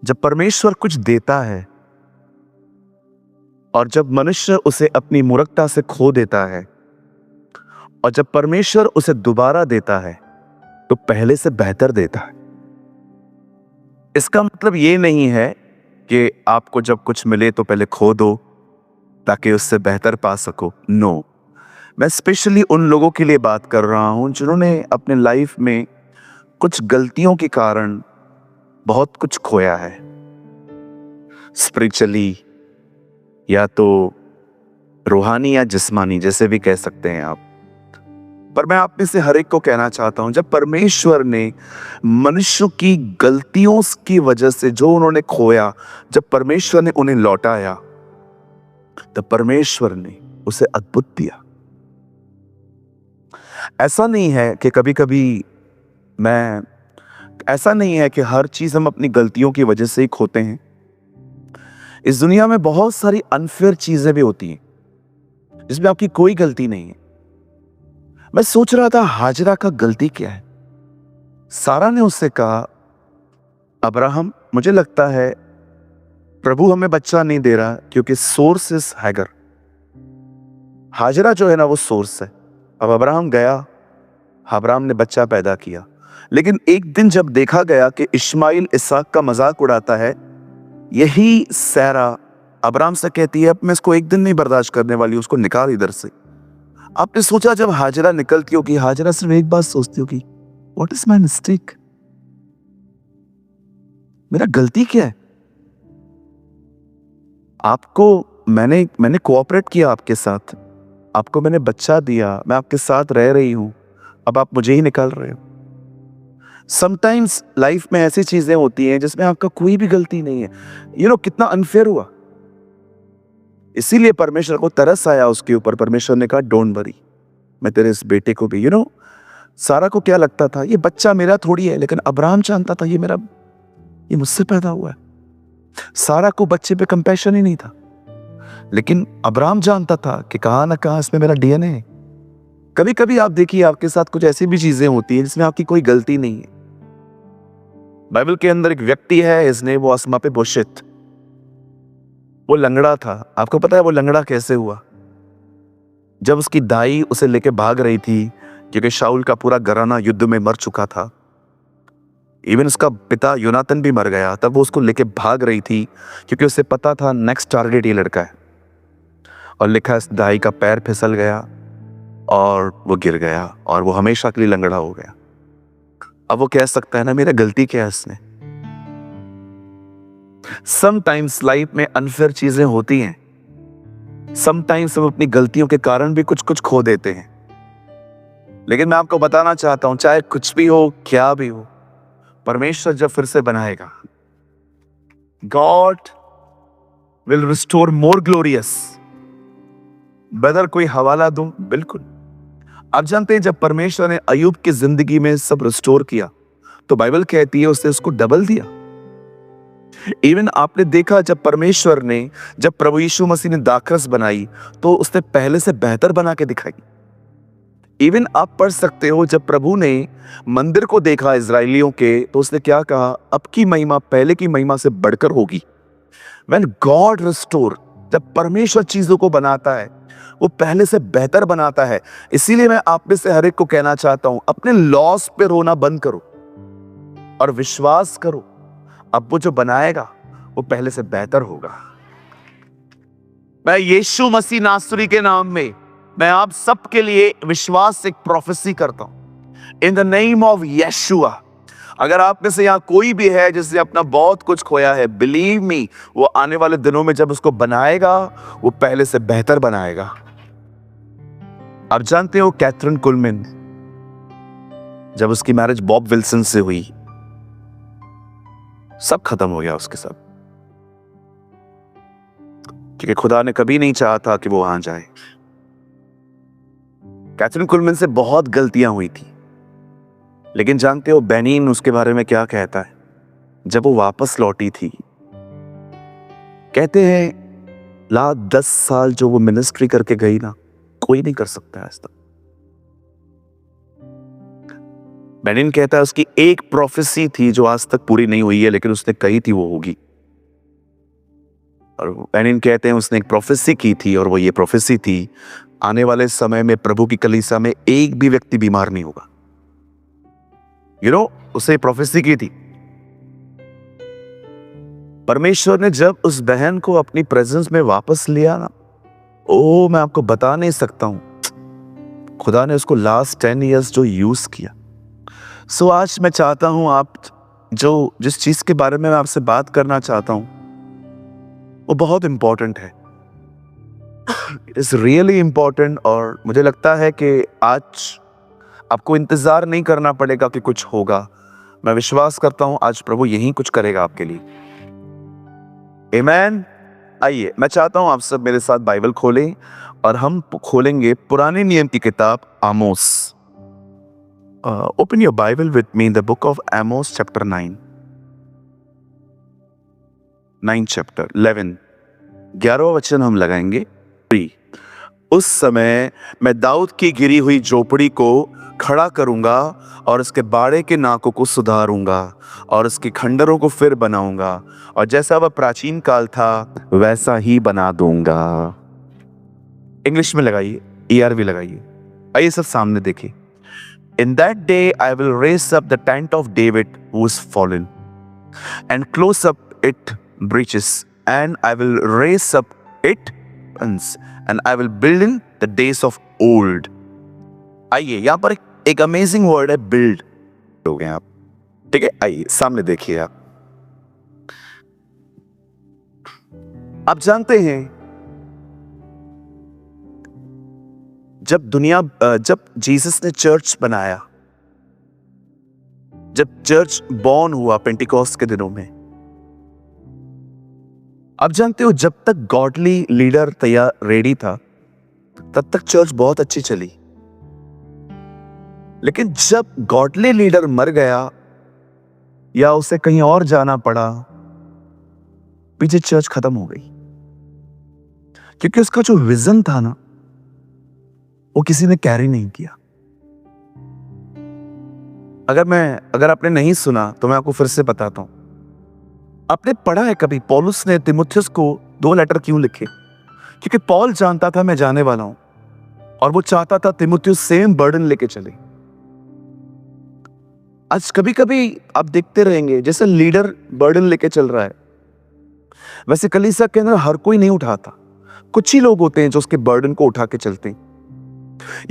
जब परमेश्वर कुछ देता है और जब मनुष्य उसे अपनी मूर्खता से खो देता है और जब परमेश्वर उसे दोबारा देता है तो पहले से बेहतर देता है। इसका मतलब ये नहीं है कि आपको जब कुछ मिले तो पहले खो दो ताकि उससे बेहतर पा सको। नो, मैं स्पेशली उन लोगों के लिए बात कर रहा हूं जिन्होंने अपने लाइफ में कुछ गलतियों के कारण बहुत कुछ खोया है, स्पिरिचुअली या तो रूहानी या जिस्मानी, जैसे भी कह सकते हैं आप। पर मैं आप में से हर एक को कहना चाहता हूं, जब परमेश्वर ने मनुष्यों की गलतियों की वजह से जो उन्होंने खोया, जब परमेश्वर ने उन्हें लौटाया, तब परमेश्वर ने उसे अद्भुत दिया। ऐसा नहीं है कि ऐसा नहीं है कि हर चीज हम अपनी गलतियों की वजह से ही खोते हैं। इस दुनिया में बहुत सारी अनफेयर चीजें भी होती हैं जिसमें आपकी कोई गलती नहीं है। मैं सोच रहा था हाजरा का गलती क्या है। सारा ने उससे कहा, अब्राहम, मुझे लगता है प्रभु हमें बच्चा नहीं दे रहा क्योंकि सोर्स इज हैगर। हाजरा जो है ना, वो सोर्स है। अब अब्राहम गया, अब्राहम ने बच्चा पैदा किया, लेकिन एक दिन जब देखा गया कि इश्माइल इसहाक का मजाक उड़ाता है, यही सैरा अब्राहम से कहती है, अब मैं इसको एक दिन नहीं बर्दाश्त करने वाली, उसको निकाल इधर से। आपने सोचा जब हाजरा निकलती होगी, हाजरा सिर्फ एक बात सोचती होगी, व्हाट इज माय मिस्टेक, मेरा गलती क्या है। आपको मैंने कोऑपरेट किया आपके साथ, आपको मैंने बच्चा दिया, मैं आपके साथ रह रही हूं, अब आप मुझे ही निकाल रहे हो। समटाइम्स लाइफ में ऐसी चीजें होती हैं जिसमें आपका कोई भी गलती नहीं है। कितना अनफेयर हुआ। इसीलिए परमेश्वर को तरस आया उसके ऊपर। परमेश्वर ने कहा, डोंट वरी, मैं तेरे इस बेटे को भी। सारा को क्या लगता था, ये बच्चा मेरा थोड़ी है, लेकिन अब्राहम जानता था ये मुझसे पैदा हुआ है। सारा को बच्चे पे कंपैशन ही नहीं था, लेकिन अब्राहम जानता था कि कहां ना कहां इसमें मेरा डीएनए है। कभी कभी आप देखिए, आपके साथ कुछ ऐसी भी चीजें होती हैं जिसमें आपकी कोई गलती नहीं है। बाइबल के अंदर एक व्यक्ति है, इसने वो अस्मा पे बोशित, वो लंगड़ा था। आपको पता है वो लंगड़ा कैसे हुआ? जब उसकी दाई उसे लेके भाग रही थी, क्योंकि शाऊल का पूरा घराना युद्ध में मर चुका था, इवन उसका पिता योनातन भी मर गया, तब वो उसको लेके भाग रही थी क्योंकि उसे पता था नेक्स्ट टारगेट ये लड़का है। और लिखा, इस दाई का पैर फिसल गया और वो गिर गया और वो हमेशा के लिए लंगड़ा हो गया। अब वो कह सकता है ना, मेरा गलती क्या है इसने। समटाइम्स लाइफ में अनफेयर चीजें होती हैं। समटाइम्स हम अपनी गलतियों के कारण भी कुछ कुछ खो देते हैं। लेकिन मैं आपको बताना चाहता हूं, चाहे कुछ भी हो, क्या भी हो, परमेश्वर जब फिर से बनाएगा, God will restore more glorious. Brother, कोई हवाला दूं? बिल्कुल। आप जानते हैं, जब परमेश्वर ने अय्यूब की जिंदगी में सब रिस्टोर किया तो बाइबल कहती है उसने उसको डबल दिया। इवन आपने देखा, जब प्रभु यीशु मसीह ने दाखरस बनाई तो उसने पहले से बेहतर बना के दिखाई। इवन आप पढ़ सकते हो, जब प्रभु ने मंदिर को देखा इजरायलियों के, तो उसने क्या कहा, अब की महिमा पहले की महिमा से बढ़कर होगी। When God restore, जब परमेश्वर चीजों को बनाता है वो पहले से बेहतर बनाता है। इसीलिए मैं आप में से हर एक को कहना चाहता हूं, अपने लॉस पे रोना बंद करो और विश्वास करो, अब वो जो बनाएगा वो पहले से बेहतर होगा। मैं यीशु मसीह नासरी के नाम में मैं आप सबके लिए विश्वास से एक प्रोफेसी करता हूं, इन द नेम ऑफ यीशुआ। अगर आप में से यहां कोई भी है जिसने अपना बहुत कुछ खोया है, बिलीव मी, वो आने वाले दिनों में जब उसको बनाएगा वो पहले से बेहतर बनाएगा। आप जानते हो कैथरीन कुलमैन, जब उसकी मैरिज बॉब विल्सन से हुई, सब खत्म हो गया उसके साथ, क्योंकि खुदा ने कभी नहीं चाहा था कि वो वहां जाए। कैथरीन कुलमैन से बहुत गलतियां हुई थी, लेकिन जानते हो बेनिन उसके बारे में क्या कहता है? जब वो वापस लौटी थी, कहते हैं 10 साल जो वो मिनिस्ट्री करके गई ना, कोई नहीं कर सकता आज तक। बेनिन कहता है उसकी एक प्रोफेसी थी जो आज तक पूरी नहीं हुई है, लेकिन उसने कही थी वो होगी। और बेनिन कहते हैं उसने एक प्रोफेसी की थी और वो ये प्रोफेसी थी, आने वाले समय में प्रभु की कलीसिया में एक भी व्यक्ति बीमार नहीं होगा। उसे प्रोफेसी की थी। परमेश्वर ने जब उस बहन को अपनी प्रेजेंस में वापस लिया ना, मैं आपको बता नहीं सकता हूं, खुदा ने उसको लास्ट 10 इयर्स जो यूज किया। आज मैं चाहता हूं आप जिस चीज के बारे में मैं आपसे बात करना चाहता हूं वो बहुत इंपॉर्टेंट है। It is really important. और मुझे लगता है कि आज आपको इंतजार नहीं करना पड़ेगा कि कुछ होगा। मैं विश्वास करता हूं आज प्रभु यही कुछ करेगा आपके लिए। आमीन। आइए, मैं चाहता हूं आप सब मेरे साथ बाइबल खोलें और हम खोलेंगे पुराने नियम की किताब Amos. Open your Bible with me in the book of Amos chapter 9 chapter 11वां वचन हम लगाएंगे। उस समय मैं दाऊद की गिरी हुई झोपड़ी को खड़ा करूंगा और इसके बाड़े के नाकों को सुधारूंगा और इसके खंडरों को फिर बनाऊंगा और जैसा वह प्राचीन काल था वैसा ही बना दूंगा। इंग्लिश में लगाइए, ERV लगाइए। आइए सब सामने देखिए। In that day I will raise up the tent of David who is fallen and close up its breaches, and I will raise up its ruins, and I will build in the days of old. आइए, यहां पर एक amazing word है build. हो गए आप, ठीक है। आइए सामने देखिए। आप जानते हैं जब जीसस ने चर्च बनाया, जब चर्च बॉर्न हुआ पेंटिकॉस्ट के दिनों में, आप जानते हो जब तक गॉडली लीडर तैयार रेडी था तब तक चर्च बहुत अच्छी चली। लेकिन जब गॉडली लीडर मर गया या उसे कहीं और जाना पड़ा, पीछे चर्च खत्म हो गई, क्योंकि उसका जो विजन था ना वो किसी ने कैरी नहीं किया। अगर आपने नहीं सुना तो मैं आपको फिर से बताता हूं। आपने पढ़ा है कभी पौलुस ने तीमुथियुस को 2 लेटर क्यों लिखे? क्योंकि पौल जानता था मैं जाने वाला हूं और वो चाहता था तीमुथियुस सेम बर्डन लेके चले। आज कभी कभी आप देखते रहेंगे जैसे लीडर बर्डन लेके चल रहा है, वैसे कलीसिया के अंदर हर कोई नहीं उठाता। कुछ ही लोग होते हैं जो उसके बर्डन को उठा के चलते हैं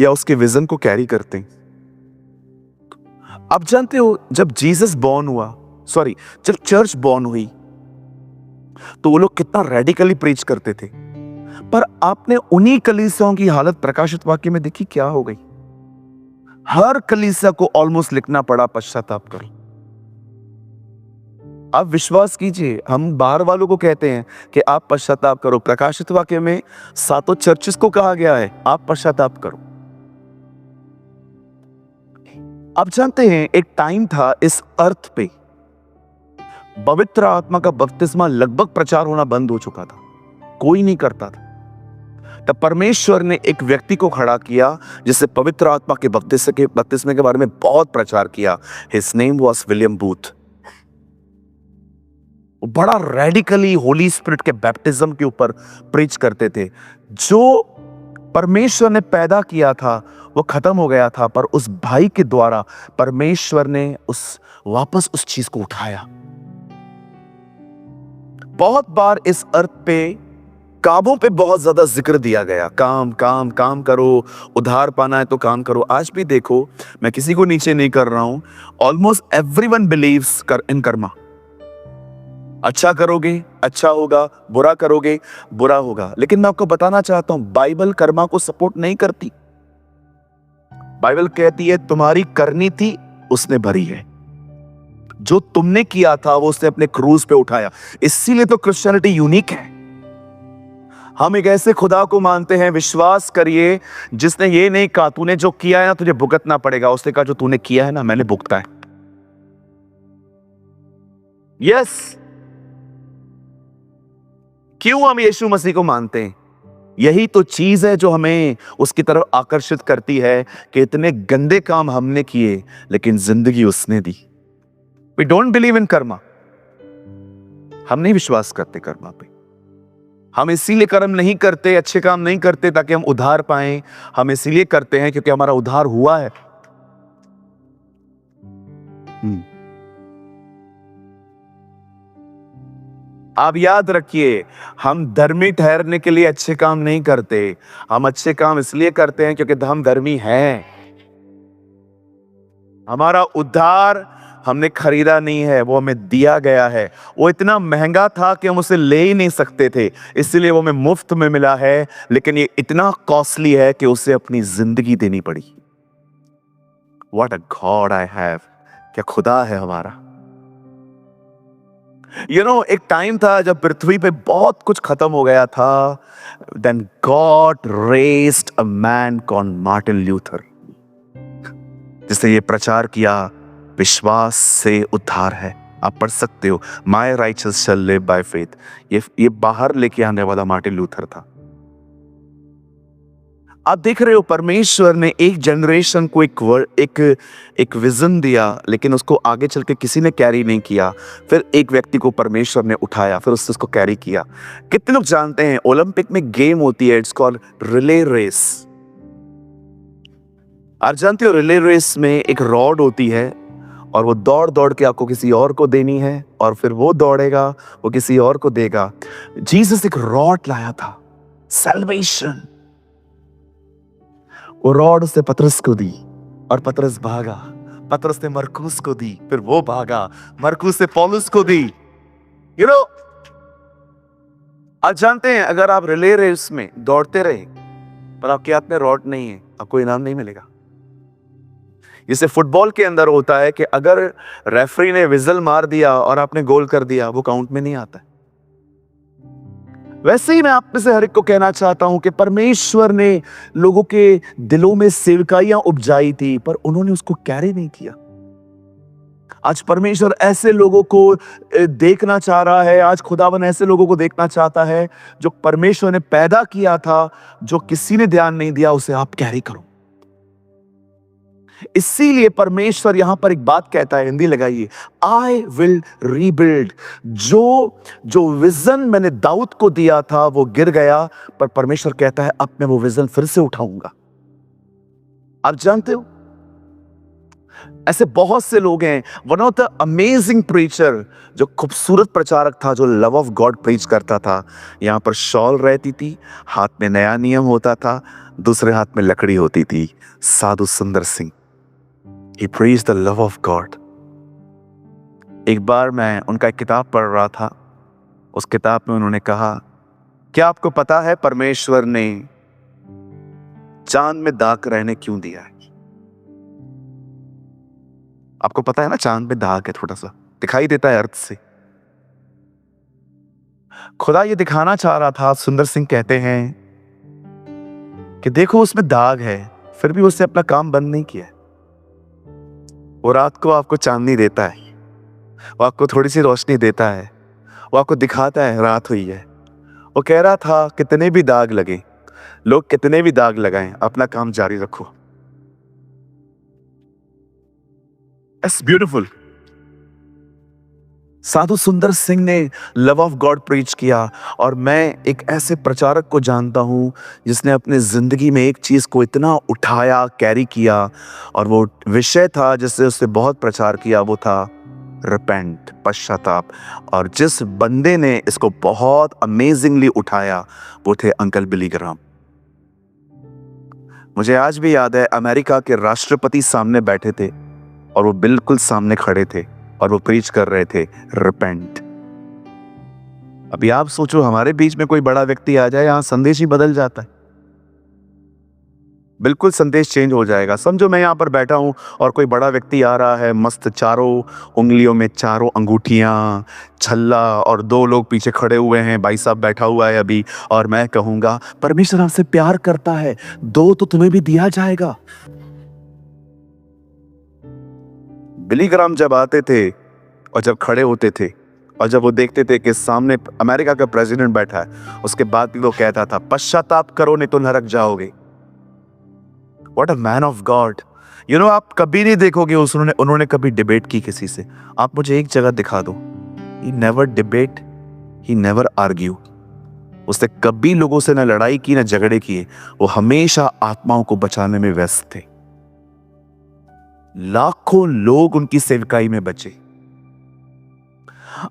या उसके विजन को कैरी करते हैं। आप जानते हो जब जीसस बॉर्न हुआ, जब चर्च बॉर्न हुई तो वो लोग कितना रेडिकली प्रीच करते थे, पर आपने उन्हीं कलीसियाओं की हालत प्रकाशित वाक्य में देखी क्या हो गई। हर कलीसिया को ऑलमोस्ट लिखना पड़ा पश्चाताप करो। आप विश्वास कीजिए, हम बाहर वालों को कहते हैं कि आप पश्चाताप करो, प्रकाशित वाक्य में 7 चर्चेस को कहा गया है आप पश्चाताप करो। आप जानते हैं एक टाइम था इस अर्थ पे पवित्र आत्मा का बपतिस्मा लगभग प्रचार होना बंद हो चुका था, कोई नहीं करता था। तब परमेश्वर ने एक व्यक्ति को खड़ा किया जिससे पवित्र आत्मा के बपतिस्मे के बारे में बहुत प्रचार किया। His name was William booth. बड़ा रेडिकली होली स्पिरिट के बैप्टिज्म के ऊपर प्रीच करते थे। जो परमेश्वर ने पैदा किया था वो खत्म हो गया था, पर उस भाई के द्वारा परमेश्वर ने वापस उस चीज को उठाया। बहुत बार इस अर्थ पे कामों पे बहुत ज्यादा जिक्र दिया गया, काम काम काम करो, उधार पाना है तो काम करो। आज भी देखो, मैं किसी को नीचे नहीं कर रहा हूं, almost everyone believes in Karma. अच्छा करोगे अच्छा होगा, बुरा करोगे बुरा होगा। लेकिन मैं आपको बताना चाहता हूं बाइबल कर्मा को सपोर्ट नहीं करती। बाइबल कहती है तुम्हारी करनी थी उसने भरी है, जो तुमने किया था वो उसने अपने क्रूज पे उठाया। इसीलिए तो क्रिश्चियनिटी यूनिक है। हम एक ऐसे खुदा को मानते हैं, विश्वास करिए, जिसने ये नहीं कहा तूने जो किया है ना तुझे भुगतना पड़ेगा। उसने कहा जो तूने किया है ना मैंने भुगता है। यस। क्यों हम यीशु मसीह को मानते हैं? यही तो चीज है जो हमें उसकी तरफ आकर्षित करती है कि इतने गंदे काम हमने किए लेकिन जिंदगी उसने दी। We don't believe in karma. हम नहीं विश्वास करते कर्मा पे। हम इसीलिए कर्म नहीं करते, अच्छे काम नहीं करते ताकि हम उद्धार पाएं। हम इसीलिए करते हैं क्योंकि हमारा उद्धार हुआ है। आप याद रखिए, हम धर्मी ठहरने के लिए अच्छे काम नहीं करते। हम अच्छे काम इसलिए करते हैं क्योंकि हम धर्मी हैं। हमारा उद्धार हमने खरीदा नहीं है, वो हमें दिया गया है। वो इतना महंगा था कि हम उसे ले ही नहीं सकते थे, इसलिए वो हमें मुफ्त में मिला है। लेकिन ये इतना कॉस्टली है कि उसे अपनी जिंदगी देनी पड़ी। What a God I have! क्या खुदा है हमारा। एक टाइम था जब पृथ्वी पे बहुत कुछ खत्म हो गया था। Then God raised a man called Martin Luther, जिसने ये प्रचार किया, विश्वास से उद्धार है। आप पढ़ सकते हो, my righteous shall live by faith. ये बाहर लेके आने वाला मार्टिन लूथर था। आप देख रहे हो, परमेश्वर ने एक जनरेशन को एक विजन दिया, लेकिन उसको आगे चल के किसी ने कैरी नहीं किया। फिर एक व्यक्ति को परमेश्वर ने उठाया, फिर उसने उसको कैरी किया। कितने लोग जानते हैं ओलंपिक में गेम होती है, इट्स कॉल्ड रिले रेस। आप जानते हो रिले रेस में एक रॉड होती है और वो दौड़ दौड़ के आपको किसी और को देनी है, और फिर वो दौड़ेगा, वो किसी और को देगा। जीसस एक रॉड लाया था, सैल्वेशन। वो रॉड उसने पतरस को दी और पतरस भागा। पतरस ने मरकुस को दी, फिर वो भागा, मरकुस ने पौलुस को दी। आप जानते हैं, अगर आप रिले रेस में दौड़ते रहे पर आपके हाथ में रॉड नहीं है, आपको इनाम नहीं मिलेगा। जैसे फुटबॉल के अंदर होता है कि अगर रेफरी ने विजल मार दिया और आपने गोल कर दिया, वो काउंट में नहीं आता है। वैसे ही मैं आप में से हर एक को कहना चाहता हूं कि परमेश्वर ने लोगों के दिलों में सेवकाइयां उपजाई थी, पर उन्होंने उसको कैरी नहीं किया। आज परमेश्वर ऐसे लोगों को देखना चाह रहा है। आज खुदावन ऐसे लोगों को देखना चाहता है जो परमेश्वर ने पैदा किया था, जो किसी ने ध्यान नहीं दिया, उसे आप कैरी करो। इसीलिए परमेश्वर यहां पर एक बात कहता है, हिंदी लगाइए, आई विल रीबिल्ड। जो विजन मैंने दाऊद को दिया था वो गिर गया, पर परमेश्वर कहता है अब मैं वो विजन फिर से उठाऊंगा। आप जानते हो, ऐसे बहुत से लोग हैं। One of the amazing preacher, जो खूबसूरत प्रचारक था, जो लव ऑफ गॉड प्रीच करता था। यहां पर शॉल रहती थी, हाथ में नया नियम होता था, दूसरे हाथ में लकड़ी होती थी। साधु सुंदर Singh, He preached the love of God. एक बार मैं उनका एक किताब पढ़ रहा था। उस किताब में उन्होंने कहा, क्या आपको पता है परमेश्वर ने चांद में दाग रहने क्यों दिया है? आपको पता है ना, चांद में दाग है, थोड़ा सा दिखाई देता है अर्थ से। खुदा ये दिखाना चाह रहा था। सुंदर सिंह कहते हैं कि देखो उसमें दाग है, फिर भी उसने अपना काम बंद नहीं किया। वो रात को आपको चांदनी देता है, वो आपको थोड़ी सी रोशनी देता है, वो आपको दिखाता है रात हुई है। वो कह रहा था कितने भी दाग लगे, लोग कितने भी दाग लगाएं, अपना काम जारी रखो। It's beautiful. साधु सुंदर सिंह ने लव ऑफ गॉड प्रीच किया, और मैं एक ऐसे प्रचारक को जानता हूं जिसने अपने जिंदगी में एक चीज को इतना उठाया, कैरी किया, और वो विषय था जिससे उसने बहुत प्रचार किया, वो था रिपेंट, पश्चाताप। और जिस बंदे ने इसको बहुत अमेजिंगली उठाया वो थे अंकल बिली ग्राहम। मुझे आज भी याद है, अमेरिका के राष्ट्रपति सामने बैठे थे और वो बिल्कुल सामने खड़े थे और वो प्रीच कर रहे थे रिपेंट। अभी आप सोचो, हमारे बीच में कोई बड़ा व्यक्ति आ जाए, यहां संदेश ही बदल जाता है, बिल्कुल संदेश चेंज हो जाएगा। समझो मैं यहां पर बैठा हूं और कोई बड़ा व्यक्ति आ रहा है, मस्त, चारों उंगलियों में चारों अंगूठियां, छल्ला, और दो लोग पीछे खड़े हुए हैं, भाई साहब बैठा हुआ है अभी, और मैं कहूंगा परमेश्वर आपसे प्यार करता है, दो तो तुम्हें भी दिया जाएगा। बिली ग्राहम जब आते थे और जब खड़े होते थे, और जब वो देखते थे कि सामने अमेरिका का प्रेसिडेंट बैठा है, उसके बाद भी वो कहता था पश्चाताप करो नहीं तो नरक जाओगे। What a man of God. आप कभी नहीं देखोगे उन्होंने कभी डिबेट की किसी से। आप मुझे एक जगह दिखा दो, he never debate, he never argue. उसने कभी लोगों से न लड़ाई की न झगड़े किए। वो हमेशा आत्माओं को बचाने में व्यस्त थे। लाखों लोग उनकी सेवकाई में बचे।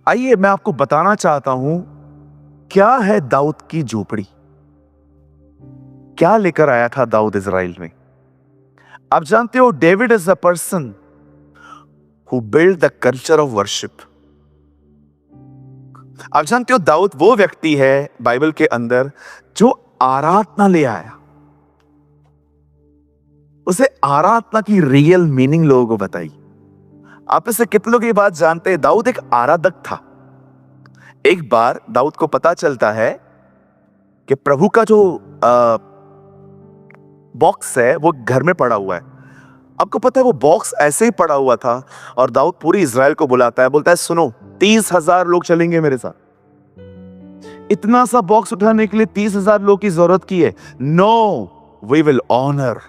आइए मैं आपको बताना चाहता हूं क्या है दाऊद की झोपड़ी, क्या लेकर आया था दाऊद इज़राइल में। आप जानते हो David is a person who build the culture of worship. आप जानते हो दाऊद वो व्यक्ति है बाइबल के अंदर जो आराधना ले आया। उसे आराधना की रियल मीनिंग लोगों को बताई। आप इसे कितने लोग ये बात जानते हैं, दाऊद एक आराधक था। एक बार दाऊद को पता चलता है कि प्रभु का जो बॉक्स है वो घर में पड़ा हुआ है। आपको पता है वो बॉक्स ऐसे ही पड़ा हुआ था और दाऊद पूरी इज़राइल को बुलाता है, बोलता है सुनो 30,000 लोग चलेंगे मेरे साथ। इतना सा बॉक्स उठाने के लिए 30,000 लोग की जरूरत की है? No, we will honour.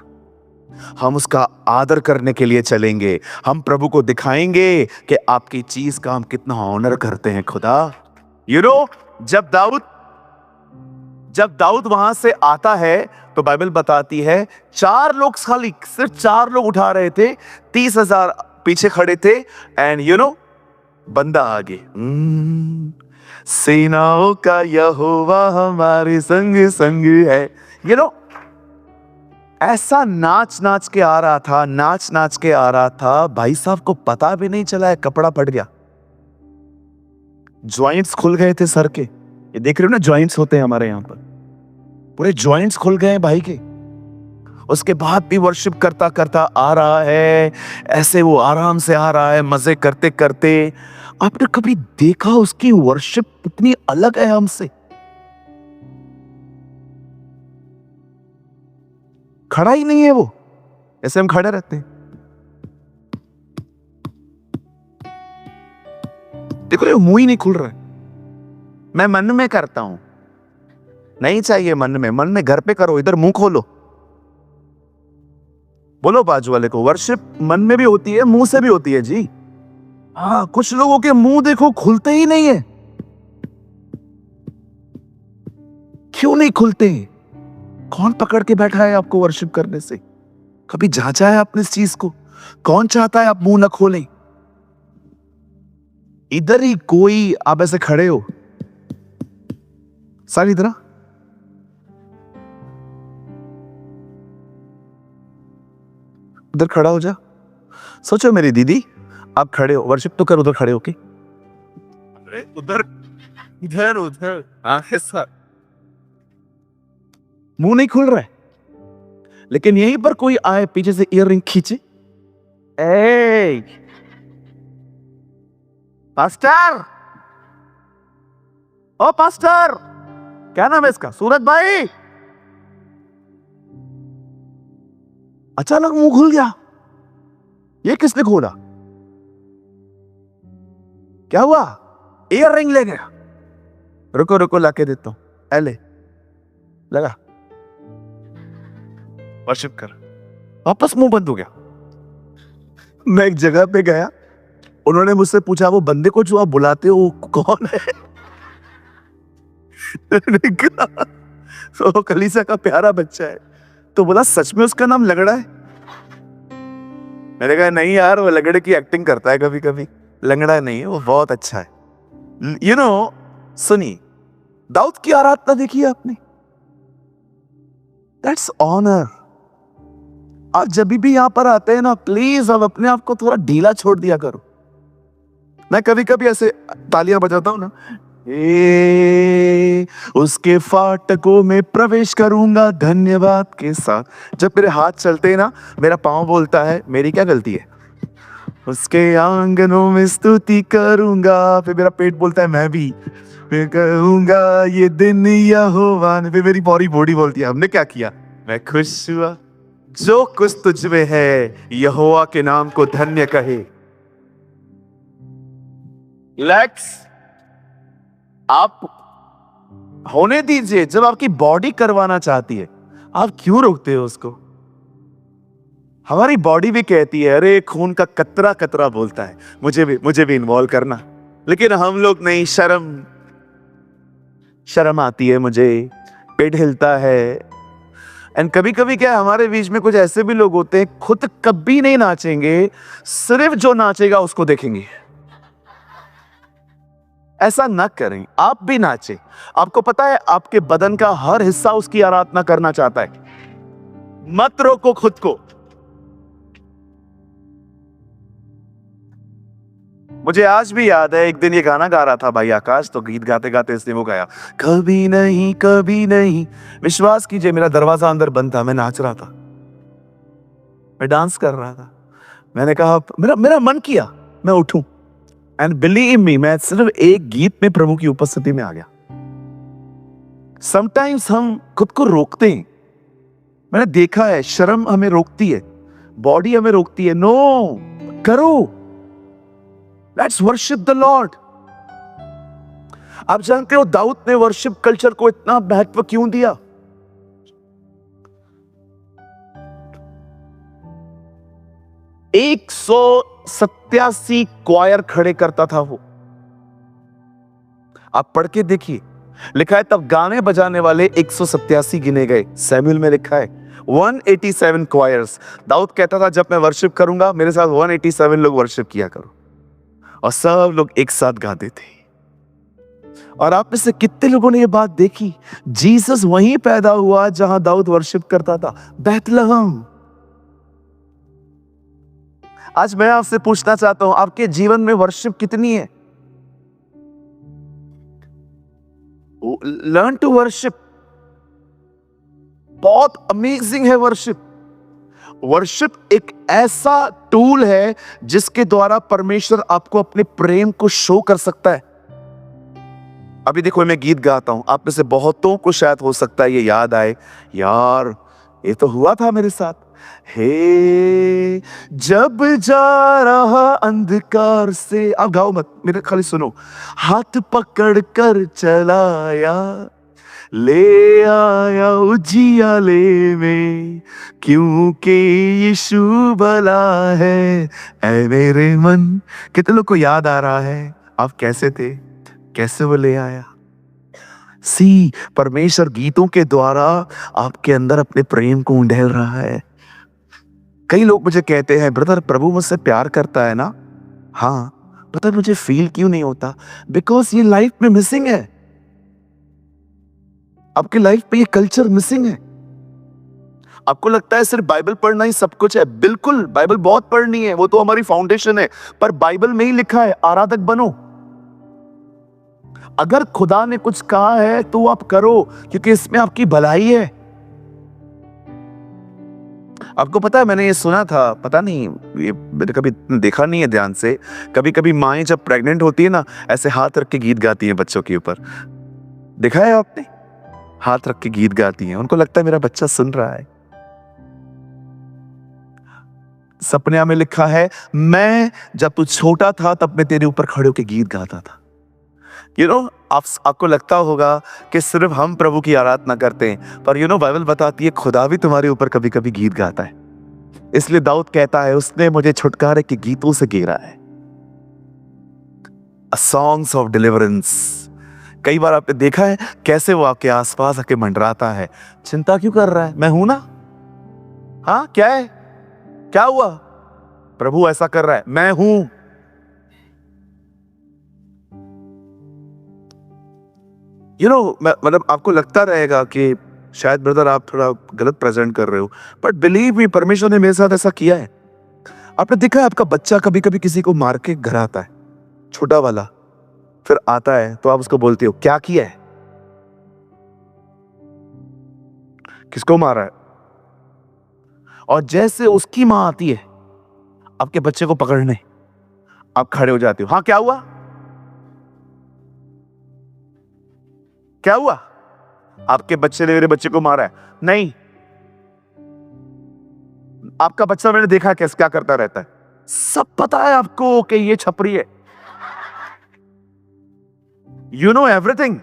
हम उसका आदर करने के लिए चलेंगे। हम प्रभु को दिखाएंगे कि आपकी चीज का हम कितना ऑनर करते हैं खुदा। जब दाऊद वहां से आता है तो बाइबल बताती है 4 लोग, खाली सिर्फ 4 लोग उठा रहे थे, 30,000 पीछे खड़े थे। एंड बंदा आगे, सेनाओं का यहोवा हमारे संग संग है। ऐसा नाच नाच के आ रहा था, भाई साहब को पता भी नहीं चला है कपड़ा फट गया। जॉइंट्स खुल गए थे सर के। ये देख रहे हो ना, जॉइंट्स होते हैं हमारे यहां पर, पूरे जॉइंट्स खुल गए हैं भाई के। उसके बाद भी वर्शिप करता करता आ रहा है, ऐसे वो आराम से आ रहा है, मजे करते करते। आपने कभी देखा उसकी वर्शिप कितनी अलग है हमसे? खड़ा ही नहीं है वो, ऐसे हम खड़े रहते हैं। देखो ये मुंह ही नहीं खुल रहा है। मैं मन में करता हूं, नहीं चाहिए मन में घर पे करो, इधर मुंह खोलो। बोलो बाजू वाले को, वर्शिप मन में भी होती है, मुंह से भी होती है जी। हाँ, कुछ लोगों के मुंह देखो खुलते ही नहीं है। क्यों नहीं खुलते? कौन पकड़ के बैठा है आपको वर्शिप करने से? कभी जांचा है आपने इस चीज को? कौन चाहता है आप मुंह न खोलें? इधर ही कोई, आप ऐसे खड़े हो सारी तरह, उधर खड़ा हो जा। सोचो मेरी दीदी, आप खड़े हो, वर्शिप तो कर उधर खड़े होके। अरे उधर, इधर उधर, ऐसा मुंह नहीं खुल रहा है। लेकिन यहीं पर कोई आए पीछे से ईयररिंग खींचे, ए पास्टर, ओ पास्टर, क्या नाम है इसका, सूरज भाई। अचानक मुंह खुल गया। ये किसने खोला? क्या हुआ? ईयररिंग ले गया। रुको रुको लाके देता हूं, ले लगा, वर्शिप कर। वापस मुंह बंद हो गया। मैं एक जगह पे गया, उन्होंने मुझसे पूछा वो बंदे को जो आप बुलाते हो कौन है? तो कलीसिया का प्यारा बच्चा है। तो बोला सच में उसका नाम लगड़ा है? मैंने कहा नहीं यार, वो लगड़े की एक्टिंग करता है कभी कभी, लंगड़ा नहीं है, वो बहुत अच्छा है। सुनिए, दाऊद की आराधना देखिए आपने, दैट्स ऑनर। आप जब भी यहां पर आते हैं ना, प्लीज अब अपने आप को थोड़ा ढीला छोड़ दिया करो। मैं कभी कभी ऐसे तालियां बजाता हूं ना, उसके फाटकों में प्रवेश करूंगा धन्यवाद के साथ। जब मेरे हाथ चलते हैं ना, मेरा पांव बोलता है मेरी क्या गलती है, उसके आंगनों में स्तुति करूंगा। फिर मेरा पेट बोलता है मैं भी, मैं कहूंगा ये दिन यहोवा ने। फिर मेरी पूरी बॉडी बोलती है हमने क्या किया, मैं खुश हुआ। जो कुछ तुझ में है यहोवा के नाम को धन्य कहे। लेट्स आप होने दीजिए। जब आपकी बॉडी करवाना चाहती है, आप क्यों रोकते हो उसको? हमारी बॉडी भी कहती है, अरे खून का कतरा कतरा बोलता है, मुझे भी इन्वॉल्व करना। लेकिन हम लोग नहीं, शर्म आती है मुझे, पेट हिलता है। एंड कभी कभी क्या है, हमारे बीच में कुछ ऐसे भी लोग होते हैं, खुद कभी नहीं नाचेंगे, सिर्फ जो नाचेगा उसको देखेंगे। ऐसा ना करें, आप भी नाचें। आपको पता है, आपके बदन का हर हिस्सा उसकी आराधना करना चाहता है। मत रोको खुद को। मुझे आज भी याद है, एक दिन ये गाना गा रहा था भाई आकाश, तो गीत गाते गाते इसने वो गाया, कभी नहीं। विश्वास कीजिए, मेरा दरवाजा अंदर बंद था, मैं नाच रहा था, मैं डांस कर रहा था। मैंने कहा, मेरा मेरा मन किया मैं उठूं। एंड बिलीव मी, मैं सिर्फ एक गीत में प्रभु की उपस्थिति में आ गया। समटाइम्स हम खुद को रोकते हैं। मैंने देखा है, शर्म हमें रोकती है, बॉडी हमें रोकती है। नो, करो, लेट्स वर्शिप द लॉर्ड। आप जानते हो दाऊद ने वर्शिप कल्चर को इतना महत्व क्यों दिया? एक 187 क्वायर खड़े करता था वो। आप पढ़ के देखिए, लिखा है तब गाने बजाने वाले 187 गिने गए। सैमुअल में लिखा है 187 क्वायर्स। दाऊद कहता था, जब मैं वर्शिप करूंगा मेरे साथ 187 लोग वर्शिप किया करो, और सब लोग एक साथ गाते थे। और आप में से कितने लोगों ने ये बात देखी? जीसस वहीं पैदा हुआ जहां दाऊद वर्शिप करता था, बैतलहम। आज मैं आपसे पूछना चाहता हूं, आपके जीवन में वर्शिप कितनी है? Learn to worship. बहुत अमेजिंग है वर्शिप। वर्शिप एक ऐसा टूल है जिसके द्वारा परमेश्वर आपको अपने प्रेम को शो कर सकता है। अभी देखो, मैं गीत गाता हूं, आप में से बहुतों को शायद हो सकता है ये याद आए, यार ये तो हुआ था मेरे साथ। हे जब जा रहा अंधकार से, आप गाओ मत, मेरे खाली सुनो। हाथ पकड़ कर चलाया, ले आया उजियाले में, क्योंकि यीशु भला है। ऐ मेरे मन, कितने लोग को याद आ रहा है आप कैसे थे, कैसे वो ले आया? सी, परमेश्वर गीतों के द्वारा आपके अंदर अपने प्रेम को उंडेल रहा है। कई लोग मुझे कहते हैं, ब्रदर प्रभु मुझसे प्यार करता है ना? हाँ, ब्रदर मुझे फील क्यों नहीं होता? बिकॉज ये लाइफ में मिसिंग है। आपकी लाइफ में ये कल्चर मिसिंग है। आपको लगता है सिर्फ बाइबल पढ़ना ही सब कुछ है। बिल्कुल, बाइबल बहुत पढ़नी है, वो तो हमारी फाउंडेशन है। पर बाइबल में ही लिखा है, आराधक बनो। अगर खुदा ने कुछ कहा है तो आप करो, क्योंकि इसमें आपकी भलाई है। आपको पता है, मैंने ये सुना था, पता नहीं, ये मैंने कभी देखा नहीं है ध्यान से। कभी कभी माएं जब प्रेग्नेंट होती है ना, ऐसे हाथ रख के गीत गाती हैं बच्चों के ऊपर। देखा है आपने? हाथ रख के गीत गाती हैं, उनको लगता है मेरा बच्चा सुन रहा है। सपने में लिखा है, मैं जब तू छोटा था तब मैं तेरे ऊपर खड़े होकर गीत गाता था। आपको लगता होगा कि सिर्फ हम प्रभु की आराधना करते हैं, पर बाइबल बताती है खुदा भी तुम्हारे ऊपर कभी कभी गीत गाता है। इसलिए दाऊद कहता है, उसने मुझे छुटकारे के गीतों से घेरा है। अ सॉन्ग्स ऑफ डिलीवरेंस। कई बार आपने देखा है कैसे वो आपके आसपास आके मंडराता है, चिंता क्यों कर रहा है, मैं हूं ना। हाँ, क्या है, क्या हुआ? प्रभु ऐसा कर रहा है, मैं हूं। मतलब आपको लगता रहेगा कि शायद ब्रदर आप थोड़ा गलत प्रेजेंट कर रहे हो, बट बिलीव मी, परमेश्वर ने मेरे साथ ऐसा किया है। आपने देखा है, आपका बच्चा कभी कभी किसी को मार के घर आता है, छोटा वाला, फिर आता है तो आप उसको बोलते हो, क्या किया है, किसको मारा है? और जैसे उसकी मां आती है आपके बच्चे को पकड़ने, आप खड़े हो जाते हो, हाँ क्या हुआ, क्या हुआ? आपके बच्चे ने मेरे बच्चे को मारा है? नहीं, आपका बच्चा मैंने देखा कैसे क्या करता रहता है, सब पता है आपको कि ये छपरी है। You know everything.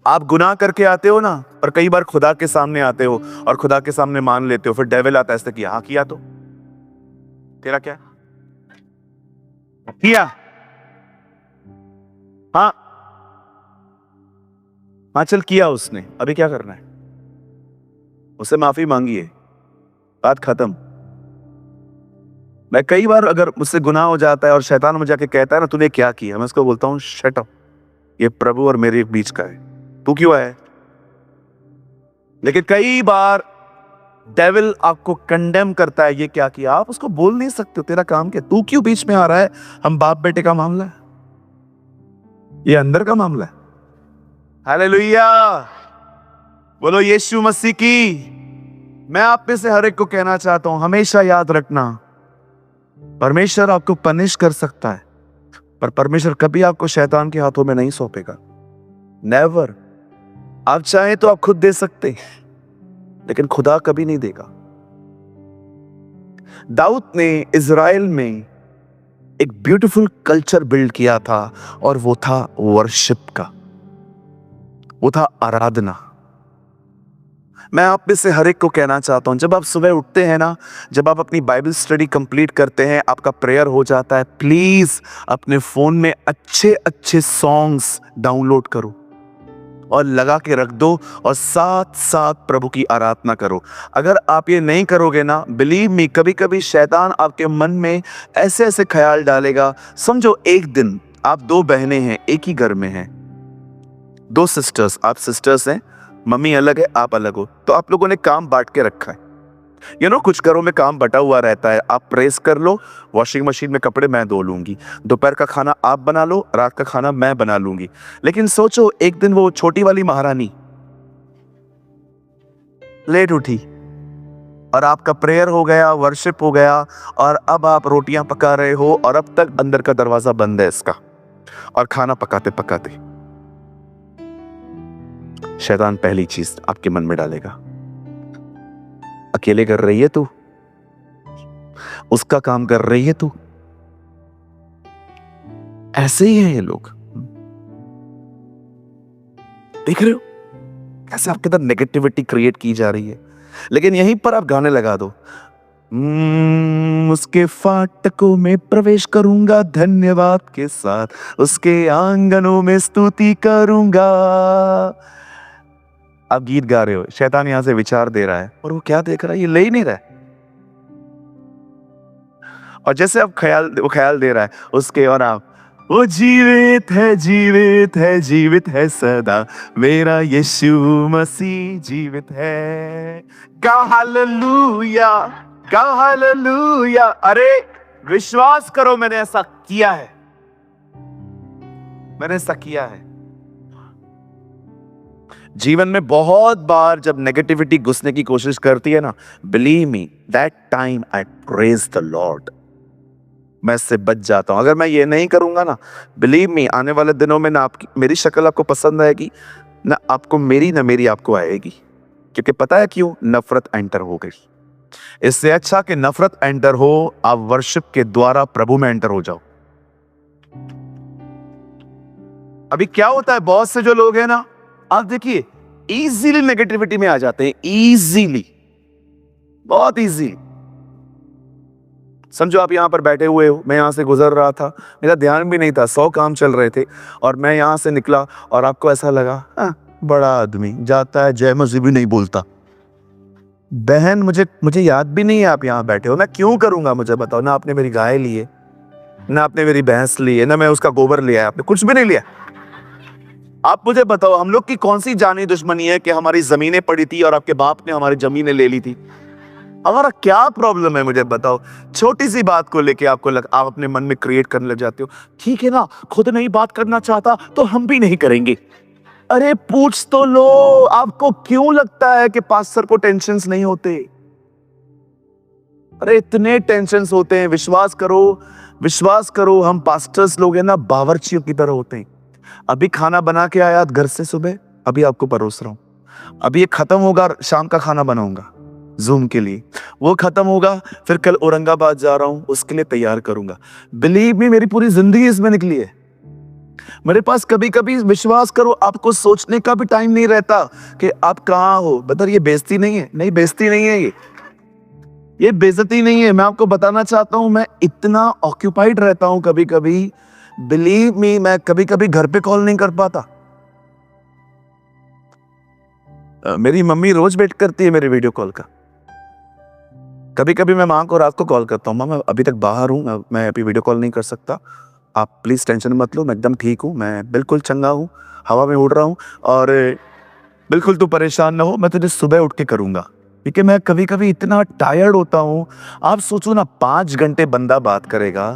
आप गुनाह करके आते हो ना, और कई बार खुदा के सामने आते हो और खुदा के सामने मान लेते हो, फिर डेविल आता है ऐसे किया, हाँ किया तो तेरा क्या किया, हाँ हाँ चल किया उसने, अभी क्या करना है, उससे माफी मांगिए, बात खत्म। मैं कई बार अगर मुझसे गुनाह हो जाता है और शैतान मुझे जाके कहता है ना तूने क्या किया, मैं उसको बोलता हूँ शट अप, ये प्रभु और मेरे बीच का है, तू क्यों आया है। लेकिन कई बार डेविल आपको कंडेम करता है, ये क्या किया, आप उसको बोल नहीं सकते हो, तेरा काम क्या, तू क्यों बीच में आ रहा है, हम बाप बेटे का मामला है, ये अंदर का मामला है। हालेलुया, बोलो यीशु मसीह की। मैं आप में से हर एक को कहना चाहता हूं, हमेशा याद रखना, परमेश्वर आपको पनिश कर सकता है, पर परमेश्वर कभी आपको शैतान के हाथों में नहीं सौंपेगा, नेवर। आप चाहें तो आप खुद दे सकते हैं, लेकिन खुदा कभी नहीं देगा। दाऊद ने इज़राइल में एक ब्यूटीफुल कल्चर बिल्ड किया था, और वो था वर्शिप का, वो था आराधना। मैं आप में से हर एक को कहना चाहता हूं, जब आप सुबह उठते हैं ना, जब आप अपनी बाइबल स्टडी कंप्लीट करते हैं, आपका प्रेयर हो जाता है, प्लीज अपने फोन में अच्छे अच्छे सॉन्ग्स डाउनलोड करो और लगा के रख दो, और साथ साथ प्रभु की आराधना करो। अगर आप ये नहीं करोगे ना, बिलीव मी, कभी कभी शैतान आपके मन में ऐसे ऐसे ख्याल डालेगा। समझो एक दिन आप दो बहनें हैं, एक ही घर में हैं, दो सिस्टर्स, आप सिस्टर्स हैं, मम्मी अलग है, आप अलग हो, तो आप लोगों ने काम बांट के रखा है। कुछ घरों में काम बटा हुआ रहता है, आप प्रेस कर लो, वॉशिंग मशीन में कपड़े मैं धो लूंगी, दोपहर का खाना आप बना लो, रात का खाना मैं बना लूंगी। लेकिन सोचो एक दिन वो छोटी वाली महारानी लेट उठी और आपका प्रेयर हो गया, वर्शिप हो गया, और अब आप रोटियां पका रहे हो और अब तक अंदर का दरवाजा बंद है इसका, और खाना पकाते पकाते शैतान पहली चीज आपके मन में डालेगा, अकेले कर रही है तू, उसका काम कर रही है तू। ऐसे ही हैं ये लोग, देख रहे हो कैसे आपके अंदर नेगेटिविटी क्रिएट की जा रही है। लेकिन यहीं पर आप गाने लगा दो, उसके फाटकों में प्रवेश करूंगा धन्यवाद के साथ, उसके आंगनों में स्तुति करूंगा। आप गीत गा रहे हो, शैतान यहां से विचार दे रहा है, और वो क्या देख रहा है, ये ले ही नहीं रहा है। और जैसे आप वो ख्याल दे रहा है उसके, और आप, वो जीवित है जीवित है जीवित है सदा, मेरा यीशु मसीह जीवित है, गा हालेलुया, गा हालेलुया। अरे विश्वास करो, मैंने ऐसा किया है, मैंने ऐसा किया है। जीवन में बहुत बार जब नेगेटिविटी घुसने की कोशिश करती है ना, believe me, that time I praise the Lord, मैं इससे बच जाता हूं। अगर मैं ये नहीं करूंगा ना, बिलीव मी, आने वाले दिनों में ना मेरी शक्ल आपको पसंद आएगी, ना आपको मेरी, ना मेरी आपको आएगी। क्योंकि पता है क्यों, नफरत एंटर हो गई। इससे अच्छा कि नफरत एंटर हो, आप वर्शिप के द्वारा प्रभु में एंटर हो जाओ। अभी क्या होता है, बहुत से जो लोग हैं ना, आप देखिए इजीली नेगेटिविटी में आ जाते हैं, इजीली, बहुत इजी। समझो आप यहां पर बैठे हुए हो, मैं यहां से गुजर रहा था, मेरा ध्यान भी नहीं था, 100 काम चल रहे थे, और मैं यहां से निकला और आपको ऐसा लगा, बड़ा आदमी जाता है, जय मसीह भी नहीं बोलता। बहन, मुझे याद भी नहीं है आप यहां बैठे हो, मैं क्यों करूंगा, मुझे बताओ ना। आपने मेरी गाय ली है, ना आपने मेरी भैंस ली है, ना मैं उसका गोबर लिया है, आपने कुछ भी नहीं लिया। आप मुझे बताओ, हम लोग की कौन सी जानी दुश्मनी है कि हमारी जमीनें पड़ी थी और आपके बाप ने हमारी जमीनें ले ली थी? हमारा क्या प्रॉब्लम है, मुझे बताओ। छोटी सी बात को लेके आप अपने मन में क्रिएट करने लग जाते हो। ठीक है ना, खुद नहीं बात करना चाहता तो हम भी नहीं करेंगे। अरे पूछ तो लो, आपको क्यों लगता है कि पास्टर को टेंशन्स नहीं होते? अरे इतने टेंशन्स होते हैं, विश्वास करो, हम पास्टर्स लोग हैं ना, बावर्चियों की तरह होते हैं। अभी खाना बना के आया घर से सुबह, अभी आपको परोस रहा हूं, अभी ये खत्म होगा, शाम का खाना बनाऊंगा जूम के लिए, वो खत्म होगा, फिर कल औरंगाबाद जा रहा हूं, उसके लिए तैयार करूंगा। बिलीव मी, मेरी पूरी जिंदगी इसमें निकली है। मेरे पास कभी कभी, विश्वास करो, आपको सोचने का भी टाइम नहीं रहता कि आप कहाँ हो। बता, ये बेइज्जती नहीं है, नहीं बेइज्जती नहीं है, ये बेइज्जती नहीं है। मैं आपको बताना चाहता हूं, मैं इतना ऑक्यूपाइड रहता हूं कभी कभी, बिलीव मी, मैं कभी कभी घर पे कॉल नहीं कर पाता। मेरी मम्मी रोज वेट करती है मेरे वीडियो कॉल का। कभी कभी मैं माँ को रात को कॉल करता हूँ, माँ मैं अभी तक बाहर हूँ, मैं अभी वीडियो कॉल नहीं कर सकता, आप प्लीज टेंशन मत लो, मैं एकदम ठीक हूँ, मैं बिल्कुल चंगा हूँ, हवा में उड़ रहा हूँ, और बिल्कुल तू परेशान ना हो, मैं तुझे सुबह उठ के करूंगा। क्योंकि मैं कभी कभी इतना टायर्ड होता हूँ। आप सोचो ना, 5 घंटे बंदा बात करेगा,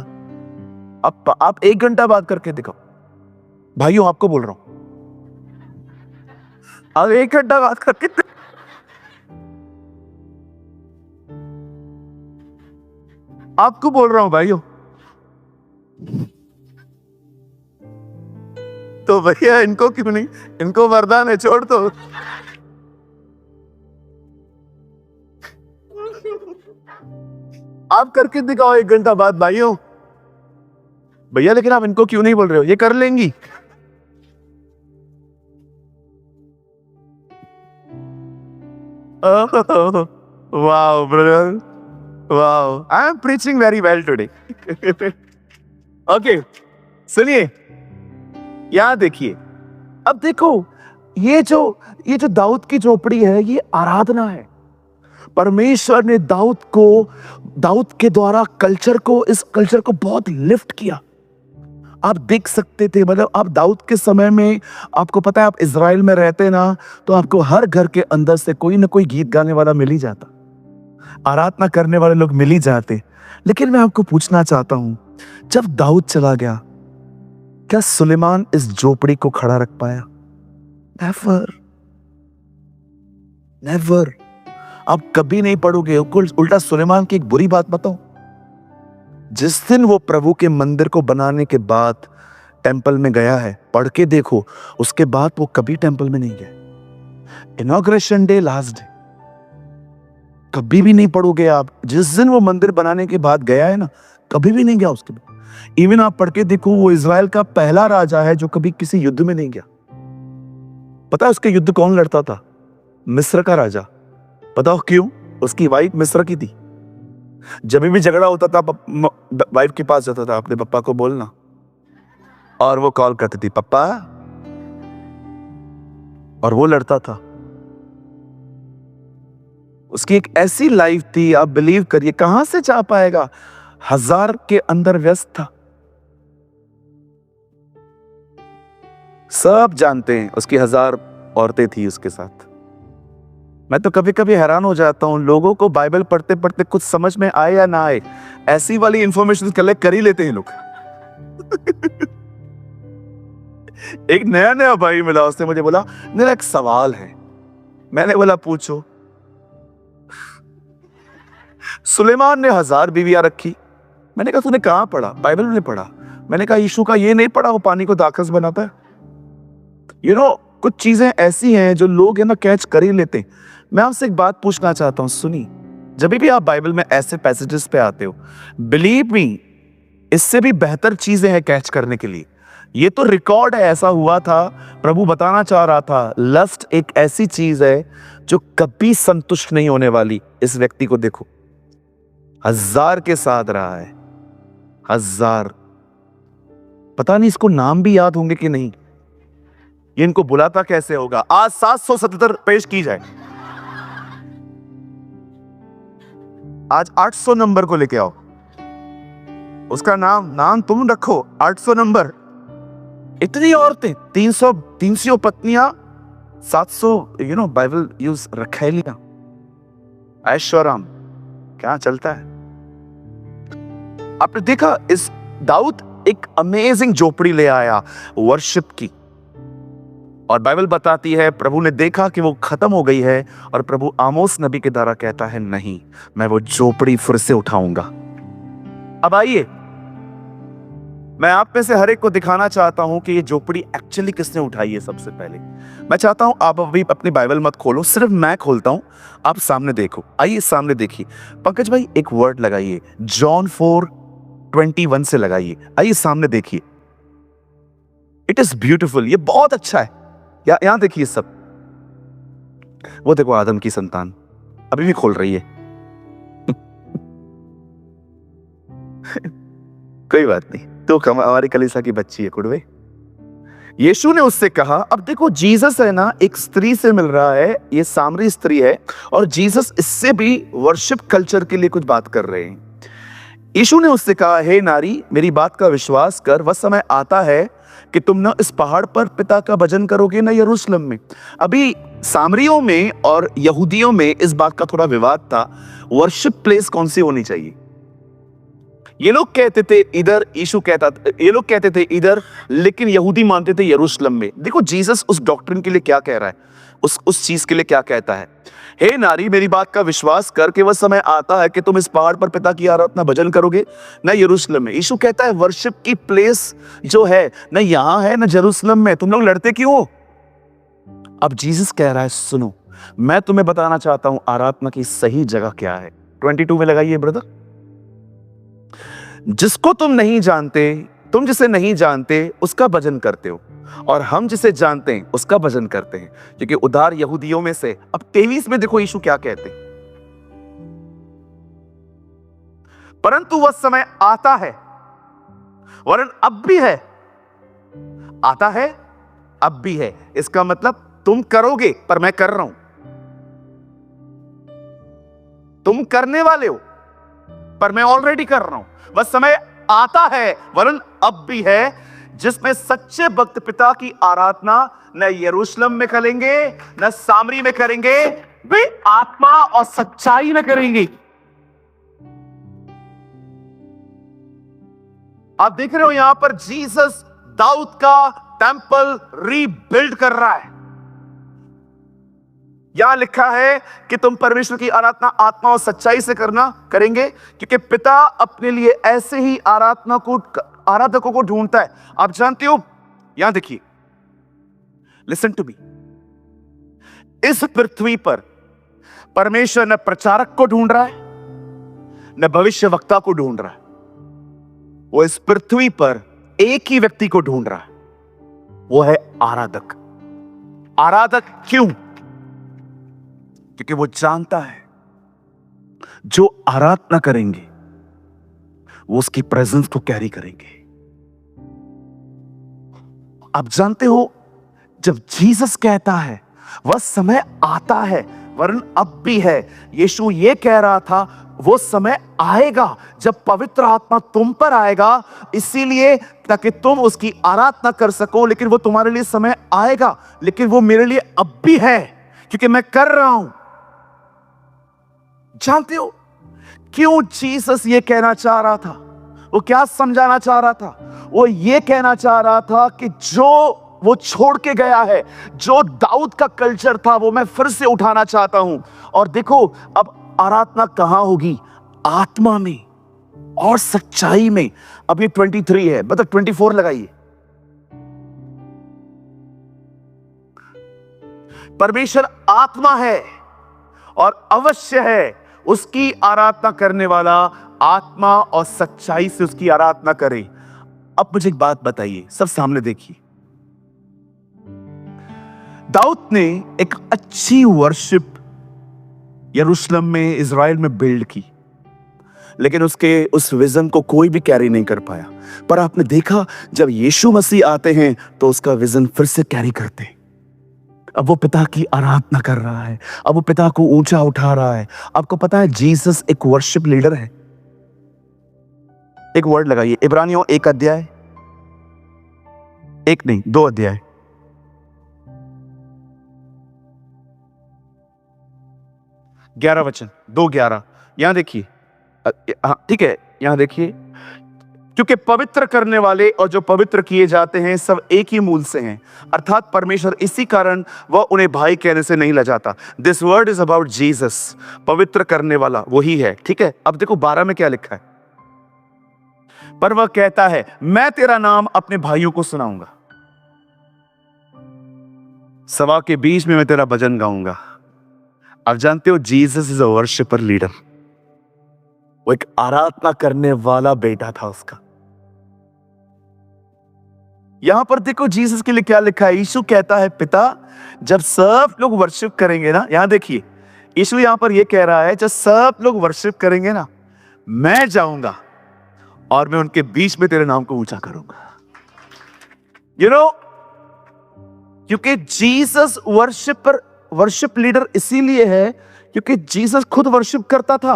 आप 1 घंटा बात करके दिखाओ। भाइयों, आपको बोल रहा हूं, आप 1 घंटा बात करके, आपको बोल रहा हूं भाइयों। तो भैया इनको क्यों नहीं, इनको वरदान है, छोड़ दो। आप करके दिखाओ 1 घंटा बाद भाइयों। भैया लेकिन आप इनको क्यों नहीं बोल रहे हो, ये कर लेंगी। Wow brother, wow, I am preaching very well today. Okay, सुनिए, यहां देखिए, अब देखो, ये जो दाऊद की झोपड़ी है, ये आराधना है। परमेश्वर ने दाऊद के द्वारा इस कल्चर को बहुत लिफ्ट किया। आप देख सकते थे, मतलब आप दाऊद के समय में, आपको पता है, आप इज़राइल में रहते ना, तो आपको हर घर के अंदर से कोई ना कोई गीत गाने वाला मिल ही जाता, आराधना करने वाले लोग मिल ही जाते। लेकिन मैं आपको पूछना चाहता हूं, जब दाऊद चला गया, क्या सुलेमान इस झोपड़ी को खड़ा रख पाया? Never, never. आप कभी नहीं पढ़ोगे। उल्टा सुलेमान की एक बुरी बात बताऊं, जिस दिन वो प्रभु के मंदिर को बनाने के बाद टेंपल में गया है, पढ़ के देखो, उसके बाद वो कभी टेंपल में नहीं गया। इनॉग्रेशन डे, लास्ट डे, कभी भी नहीं पढ़ोगे आप। जिस दिन वो मंदिर बनाने के बाद गया है ना, कभी भी नहीं गया उसके बाद। इवन आप पढ़ के देखो, वो इज़राइल का पहला राजा है जो कभी किसी युद्ध में नहीं गया। पता है उसके युद्ध कौन लड़ता था? मिस्र का राजा। बताओ क्यों? उसकी वाइफ मिस्र की थी। जब भी झगड़ा होता था, वाइफ के पास जाता था, अपने पापा को बोलना, और वो कॉल करती थी, पापा, और वो लड़ता था। उसकी एक ऐसी लाइफ थी, आप बिलीव करिए, कहां से जा पाएगा। 1000 के अंदर व्यस्त था। सब जानते हैं उसकी 1000 औरतें थी उसके साथ। मैं तो कभी कभी हैरान हो जाता हूं, लोगों को बाइबल पढ़ते पढ़ते कुछ समझ में आए या ना आए, ऐसी वाली इंफॉर्मेशन कलेक्ट कर ही लेते हैं लोग। एक नया भाई मिला, उसने मुझे बोला, मेरा एक सवाल है। मैंने बोला, पूछो। सुलेमान ने 1000 बीवियां रखी। मैंने कहा, तूने कहां पढ़ा? बाइबल में पढ़ा। मैंने कहा, यीशु का ये नहीं पढ़ा, वो पानी को दाखरस बनाता है। कुछ चीजें ऐसी हैं जो लोग कैच कर ही लेते हैं। मैं आपसे एक बात पूछना चाहता हूं, सुनी, जब भी आप बाइबल में ऐसे पैसेजेस पे आते हो, बिलीव मी, इससे भी बेहतर चीजें हैं कैच करने के लिए। ये तो रिकॉर्ड है, ऐसा हुआ था। प्रभु बताना चाह रहा था, लस्ट एक ऐसी चीज है जो कभी संतुष्ट नहीं होने वाली। इस व्यक्ति को देखो, 1000 के साथ रहा है, 1000। पता नहीं इसको नाम भी याद होंगे कि नहीं, ये इनको बुलाता कैसे होगा। आज 777 पेश की जाए, आज 800 नंबर को लेके आओ, उसका नाम तुम रखो, 800 नंबर। इतनी औरतें, 300 पत्नियां, 700 बाइबल यूज रखा लिया। ऐश्वर्याम क्या चलता है। आपने देखा, इस दाऊद एक अमेजिंग झोपड़ी ले आया वर्शिप की, और बाइबल बताती है प्रभु ने देखा कि वो खत्म हो गई है, और प्रभु आमोस नबी के द्वारा कहता है, नहीं, मैं वो झोपड़ी फिर से उठाऊंगा। अब आइए, मैं आप में से हर एक को दिखाना चाहता हूं कि ये झोपड़ी एक्चुअली किसने उठाई है। सबसे पहले मैं चाहता हूं आप अभी अपनी बाइबल मत खोलो, सिर्फ मैं खोलता हूं, आप सामने देखो। आइए सामने देखिए। पंकज भाई एक वर्ड लगाइए, जॉन 4:21 से लगाइए। आइए सामने देखिए। इट इज ब्यूटिफुल, ये बहुत अच्छा है। यहां देखिए सब, वो देखो आदम की संतान अभी भी खोल रही है। कोई बात नहीं, तो हमारी कलीसिया की बच्ची है कुड़वे। यीशु ने उससे कहा, अब देखो जीसस है ना, एक स्त्री से मिल रहा है, ये सामरी स्त्री है, और जीसस इससे भी वर्शिप कल्चर के लिए कुछ बात कर रहे हैं। यीशु ने उससे कहा, हे नारी, मेरी बात का विश्वास कर, वह समय आता है कि तुम ना इस पहाड़ पर पिता का भजन करोगे ना यरूशलेम में। अभी सामरियों में और यहूदियों में इस बात का थोड़ा विवाद था, वर्शिप प्लेस कौन सी होनी चाहिए। ये लोग कहते थे इधर, यीशु कहता था, ये लोग कहते थे इधर, लेकिन यहूदी मानते थे यरूशलेम में। देखो जीसस उस डॉक्ट्रिन के लिए क्या कह रहा है, उस चीज के लिए क्या कहता है। हे नारी, मेरी बात का विश्वास कर के वह समय आता है कि तुम इस पहाड़ पर पिता की आराधना भजन करोगे ना यरूशलेम में। यीशु कहता है वर्शिप की प्लेस जो है ना यहां है ना यरूशलेम में, तुम लोग लड़ते क्यों हो। अब जीसस कह रहा है, सुनो, मैं तुम्हें बताना चाहता हूं आराधना की सही जगह क्या है। 22 में लगाइए ब्रदर। जिसको तुम नहीं जानते, तुम जिसे नहीं जानते उसका भजन करते हो, और हम जिसे जानते हैं उसका भजन करते हैं, क्योंकि उदार यहूदियों में से। अब 23 में देखो यीशु क्या कहते हैं, परंतु वह समय आता है, वरन अब भी है, आता है अब भी है। इसका मतलब तुम करोगे, पर मैं कर रहा हूं, तुम करने वाले हो, पर मैं ऑलरेडी कर रहा हूं। वह समय आता है, वरन अब भी है, जिसमें सच्चे भक्त पिता की आराधना न यरूशलेम में करेंगे न सामरी में करेंगे, वे आत्मा और सच्चाई में करेंगे। आप देख रहे हो यहां पर जीसस दाऊद का टेंपल रीबिल्ड कर रहा है। यहां लिखा है कि तुम परमेश्वर की आराधना आत्मा और सच्चाई से करेंगे, क्योंकि पिता अपने लिए ऐसे ही आराधकों को ढूंढता है। आप जानते हो, यहां देखिए, लिसन टू मी, इस पृथ्वी पर परमेश्वर न प्रचारक को ढूंढ रहा है न भविष्य वक्ता को ढूंढ रहा है, वो इस पृथ्वी पर एक ही व्यक्ति को ढूंढ रहा है, वो है आराधक। आराधक क्यों? क्योंकि वो जानता है जो आराधना करेंगे वो उसकी प्रेजेंस को कैरी करेंगे। आप जानते हो, जब जीसस कहता है वह समय आता है, वरन अब भी है, यीशु ये कह रहा था वो समय आएगा जब पवित्र आत्मा तुम पर आएगा, इसीलिए ताकि तुम उसकी आराधना कर सको। लेकिन वो तुम्हारे लिए समय आएगा, लेकिन वो मेरे लिए अब भी है, क्योंकि मैं कर रहा हूं। जानते हो क्यों जीसस ये कहना चाह रहा था? वो क्या समझाना चाह रहा था? वो ये कहना चाह रहा था कि जो वो छोड़ के गया है, जो दाऊद का कल्चर था, वो मैं फिर से उठाना चाहता हूं। और देखो, अब आराधना कहां होगी? आत्मा में और सच्चाई में। अब ये 23 है, मतलब 24 लगाइए। परमेश्वर आत्मा है और अवश्य है उसकी आराधना करने वाला आत्मा और सच्चाई से उसकी आराधना करे। अब मुझे एक बात बताइए, सब सामने देखिए। दाऊद ने एक अच्छी वर्शिप यरूशलेम में, इज़राइल में बिल्ड की, लेकिन उसके उस विजन को कोई भी कैरी नहीं कर पाया। पर आपने देखा, जब यीशु मसीह आते हैं तो उसका विजन फिर से कैरी करते हैं। अब वो पिता की आराधना कर रहा है, अब वो पिता को ऊंचा उठा रहा है। आपको पता है जीसस एक वर्शिप लीडर है। एक वर्ड लगाइए, इब्रानियों 1 अध्याय, 1 नहीं 2 अध्याय, 11 वचन, 2:11। यहां देखिए, ठीक है, यहां देखिए, क्योंकि पवित्र करने वाले और जो पवित्र किए जाते हैं सब एक ही मूल से हैं, अर्थात परमेश्वर, इसी कारण वह उन्हें भाई कहने से नहीं लजाता। This word is about Jesus. पवित्र करने वाला वही है, ठीक है। अब देखो 12 में क्या लिखा है, पर वह कहता है मैं तेरा नाम अपने भाइयों को सुनाऊंगा, सभा के बीच में मैं तेरा भजन गाऊंगा। आप जानते हो Jesus is a worshipper leader. वो एक आराधना करने वाला बेटा था उसका। यहां पर देखो जीसस के लिए क्या लिखा है। यीशु कहता है, पिता जब सब लोग वर्शिप करेंगे ना, यहां देखिए यीशु यहां पर यह कह रहा है, जब सब लोग वर्शिप करेंगे ना, मैं जाऊंगा और मैं उनके बीच में तेरे नाम को ऊंचा करूंगा। यू नो, क्योंकि जीसस वर्शिप लीडर इसीलिए है क्योंकि जीसस खुद वर्शिप करता था।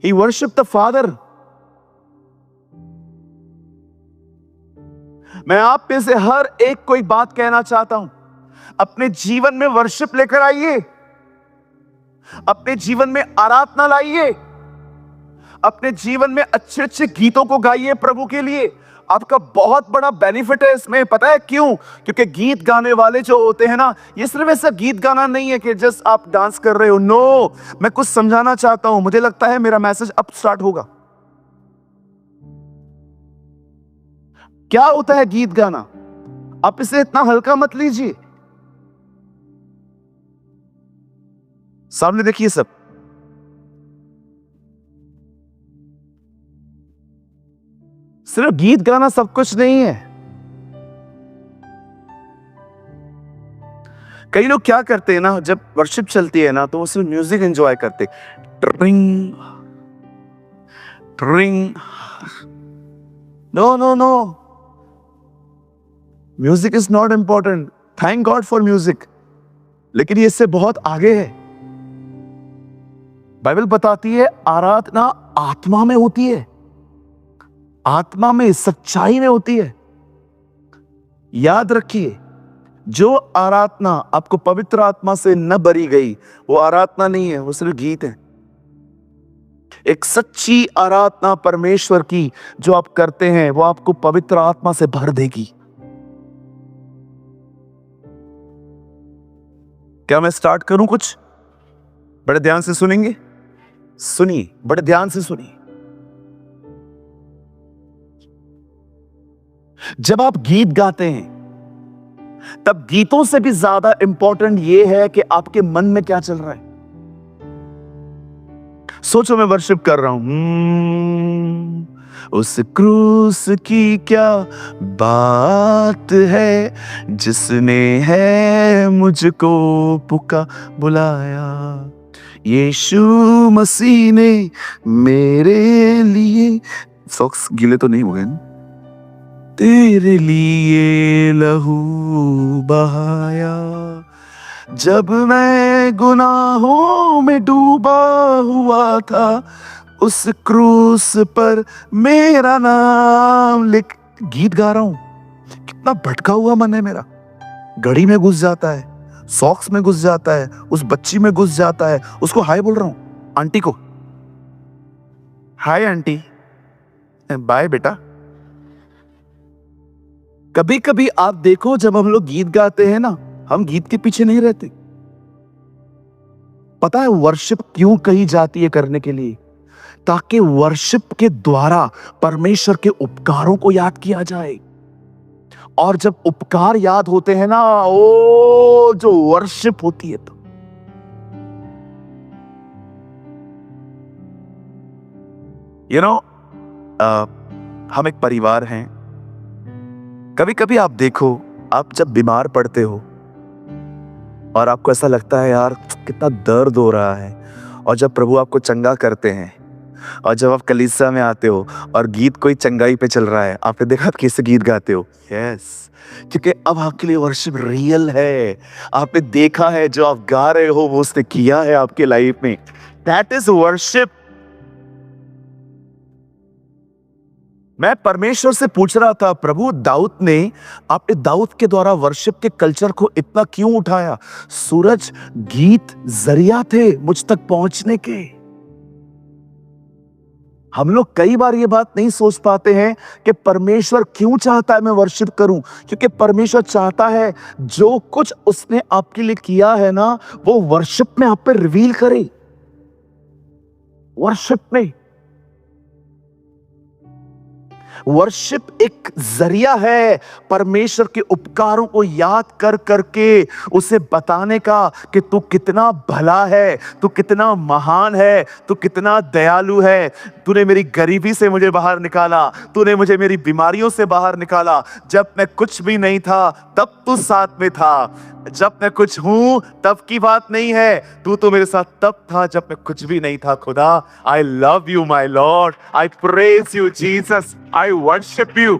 ही वर्शिप द फादर। मैं आप में से हर एक को एक बात कहना चाहता हूं, अपने जीवन में वर्शिप लेकर आइए, अपने जीवन में आराधना लाइए, अपने जीवन में अच्छे अच्छे गीतों को गाइए प्रभु के लिए। आपका बहुत बड़ा बेनिफिट है इसमें, पता है क्यों? क्योंकि गीत गाने वाले जो होते हैं ना, ये सिर्फ ऐसा गीत गाना नहीं है कि जस्ट आप डांस कर रहे हो। नो, मैं कुछ समझाना चाहता हूं। मुझे लगता है मेरा मैसेज अब स्टार्ट होगा। क्या होता है गीत गाना? आप इसे इतना हल्का मत लीजिए। सामने देखिए सब, सिर्फ गीत गाना सब कुछ नहीं है। कई लोग क्या करते हैं ना, जब वर्शिप चलती है ना, तो वो सिर्फ म्यूजिक एंजॉय करते, ट्रिंग ट्रिंग। No no no, music is not important. Thank God for music, लेकिन ये इससे बहुत आगे है। बाइबल बताती है आराधना आत्मा में होती है, आत्मा में, सच्चाई में होती है। याद रखिए, जो आराधना आपको पवित्र आत्मा से न भरी गई, वो आराधना नहीं है, वो सिर्फ गीत है। एक सच्ची आराधना परमेश्वर की जो आप करते हैं, वो आपको पवित्र आत्मा से भर देगी। क्या मैं स्टार्ट करूं? कुछ बड़े ध्यान से सुनेंगे, सुनिए, बड़े ध्यान से सुनिए। जब आप गीत गाते हैं, तब गीतों से भी ज्यादा इंपॉर्टेंट यह है कि आपके मन में क्या चल रहा है। सोचो, मैं वर्शिप कर रहा हूं, उस क्रूस की क्या बात है, जिसने है मुझको बुलाया। यीशु मसीह ने मेरे लिए, सॉक्स गीले तो नहीं हो गए ना, तेरे लिए लहू बहाया। जब मैं गुनाहों में डूबा हुआ था, उस क्रूस पर मेरा नाम लिख। गीत गा रहा हूं, कितना भटका हुआ मन है मेरा। घड़ी में घुस जाता है, सॉक्स में घुस जाता है, उस बच्ची में घुस जाता है। उसको हाय बोल रहा हूं, आंटी को, हाय आंटी, बाय बेटा। कभी कभी आप देखो, जब हम लोग गीत गाते हैं ना, हम गीत के पीछे नहीं रहते। पता है वर्शिप क्यों कही जाती है? करने के लिए, ताकि वर्शिप के द्वारा परमेश्वर के उपकारों को याद किया जाए। और जब उपकार याद होते हैं ना, ओ जो वर्शिप होती है, तो यू नो, हम एक परिवार हैं। कभी कभी आप देखो, आप जब बीमार पड़ते हो और आपको ऐसा लगता है यार कितना दर्द हो रहा है, और जब प्रभु आपको चंगा करते हैं, और जब आप कलीसिया में आते हो और गीत कोई चंगाई पे चल रहा है, आपने देखा आप कैसे गीत गाते हो? यस, क्योंकि अब आपके लिए वर्शिप रियल है। आपने देखा है जो आप गा रहे हो वो उसने किया है आपके लाइफ में। That is worship. मैं परमेश्वर से पूछ रहा था, प्रभु आपने दाऊद के द्वारा वर्शिप के कल्चर को इतना क्यों उठाया? सूरज, गीत जरिया थे मुझ तक पहुंचने के। हम लोग कई बार ये बात नहीं सोच पाते हैं कि परमेश्वर क्यों चाहता है मैं वर्शिप करूं। क्योंकि परमेश्वर चाहता है जो कुछ उसने आपके लिए किया है ना, वो वर्शिप में आप पे रिवील करे। वर्शिप एक जरिया है परमेश्वर के उपकारों को याद कर करके उसे बताने का कि तू कितना भला है, तू कितना महान है, तू कितना दयालु है। तूने मेरी गरीबी से मुझे बाहर निकाला, तूने मुझे मेरी बीमारियों से बाहर निकाला। जब मैं कुछ भी नहीं था तब तू साथ में था, जब मैं कुछ हूं तब की बात नहीं है, तू तो मेरे साथ तब था जब मैं कुछ भी नहीं था। खुदा, I love you my lord, I praise you Jesus, I worship you.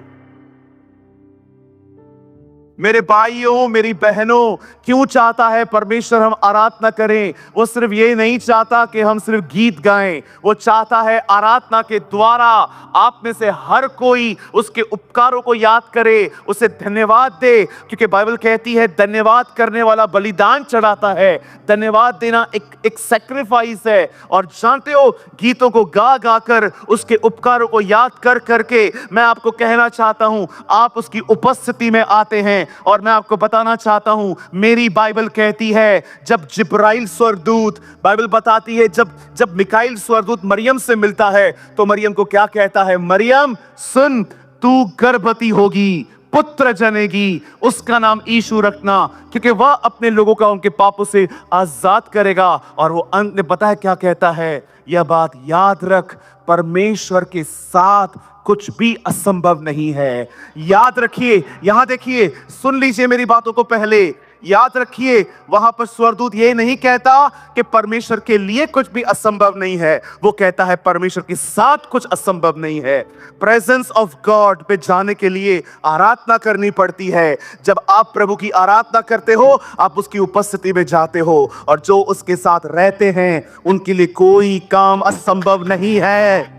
मेरे भाइयों, मेरी बहनों, क्यों चाहता है परमेश्वर हम आराधना करें? वो सिर्फ ये नहीं चाहता कि हम सिर्फ गीत गाएं, वो चाहता है आराधना के द्वारा आप में से हर कोई उसके उपकारों को याद करे, उसे धन्यवाद दे। क्योंकि बाइबल कहती है धन्यवाद करने वाला बलिदान चढ़ाता है। धन्यवाद देना एक सैक्रिफाइस है। और जानते हो, गीतों को गा गा कर, उसके उपकारों को याद कर करके मैं आपको कहना चाहता हूं, आप उसकी उपस्थिति में आते हैं। और मैं आपको बताना चाहता हूं, मेरी बाइबल कहती है जब जिब्राइल स्वर्गदूत, बाइबल बताती है जब मिकाइल स्वर्गदूत मरियम से मिलता है तो मरियम को क्या कहता है? मरियम सुन, तू गर्भवती होगी, पुत्र जनेगी, उसका नाम यीशु रखना, क्योंकि वह अपने लोगों का उनके पापों से आजाद करेगा। और वो अंत में पता है क्या कहता है? यह बात याद रख, परमेश्वर के साथ कुछ भी असंभव नहीं है। याद रखिए, यहां देखिए, सुन लीजिए मेरी बातों को पहले, याद रखिए, वहां पर स्वर्गदूत ये नहीं कहता कि परमेश्वर के लिए कुछ भी असंभव नहीं है, वो कहता है परमेश्वर के साथ कुछ असंभव नहीं है। प्रेजेंस ऑफ गॉड पे जाने के लिए आराधना करनी पड़ती है। जब आप प्रभु की आराधना करते हो, आप उसकी उपस्थिति में जाते हो, और जो उसके साथ रहते हैं उनके लिए कोई काम असंभव नहीं है।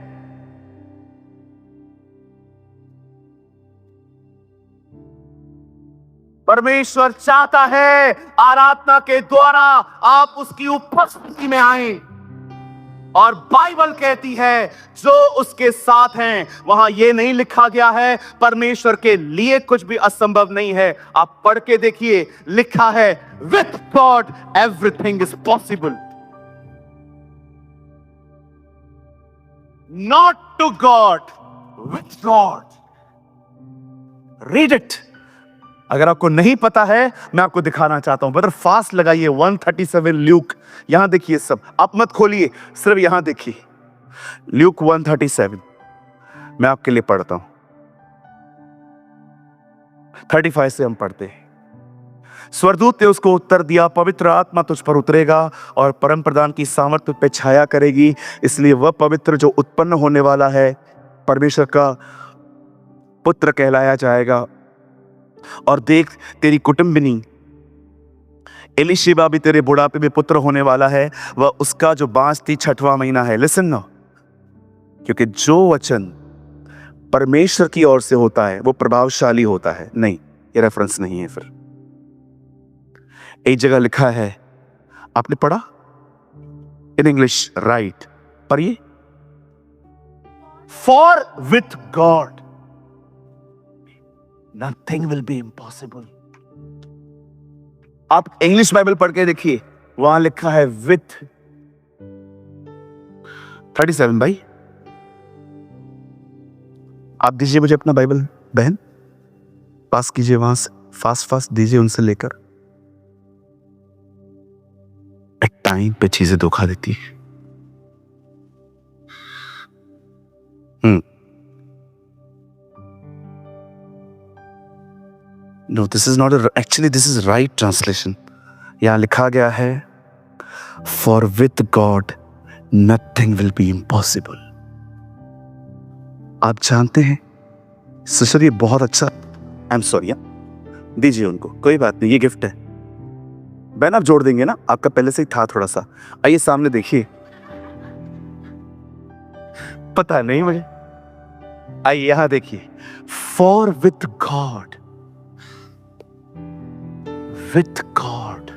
परमेश्वर चाहता है आराधना के द्वारा आप उसकी उपस्थिति में आए। और बाइबल कहती है जो उसके साथ हैं, वहां यह नहीं लिखा गया है परमेश्वर के लिए कुछ भी असंभव नहीं है। आप पढ़ के देखिए, लिखा है with God everything is possible. Not to God, with God. Read it. अगर आपको नहीं पता है, मैं आपको दिखाना चाहता हूं। ब्रदर फास्ट लगाइए 137 ल्यूक, यहां देखिए, सब आप मत खोलिए, सिर्फ यहां देखिए, ल्यूक 137। मैं आपके लिए पढ़ता हूं, 35 से हम पढ़ते हैं। स्वर्गदूत ने उसको उत्तर दिया, पवित्र आत्मा तुझ पर उतरेगा और परम प्रधान की सामर्थ तुझ पे छाया करेगी, इसलिए वह पवित्र जो उत्पन्न होने वाला है परमेश्वर का पुत्र कहलाया जाएगा। और देख, तेरी कुटुंबिनी एलीशिबा भी तेरे बुढ़ापे में पुत्र होने वाला है, वह उसका जो बांस थी 6वां महीना है। लिसन नो, क्योंकि जो वचन परमेश्वर की ओर से होता है वो प्रभावशाली होता है। नहीं, ये रेफरेंस नहीं है। फिर एक जगह लिखा है, आपने पढ़ा इन इंग्लिश, राइट, पढ़िए, for with God nothing will be impossible. आप इंग्लिश बाइबल पढ़ के देखिए, वहां लिखा है विथ 37। भाई आप दीजिए मुझे अपना बाइबल, बहन पास कीजिए, वहां से फास्ट दीजिए, उनसे लेकर। एक टाइम पे चीजें धोखा देती है। No, this is not actually this is right translation. यहाँ लिखा गया है For with God nothing will be impossible. आप जानते हैं सिस्टर, ये बहुत अच्छा, आई एम सॉरी, दीजिए उनको, कोई बात नहीं, ये गिफ्ट है। बहन आप जोड़ देंगे ना, आपका पहले से ही था थोड़ा सा। आइए सामने देखिए, पता नहीं मुझे, आइए यहां देखिए, For with God, with God।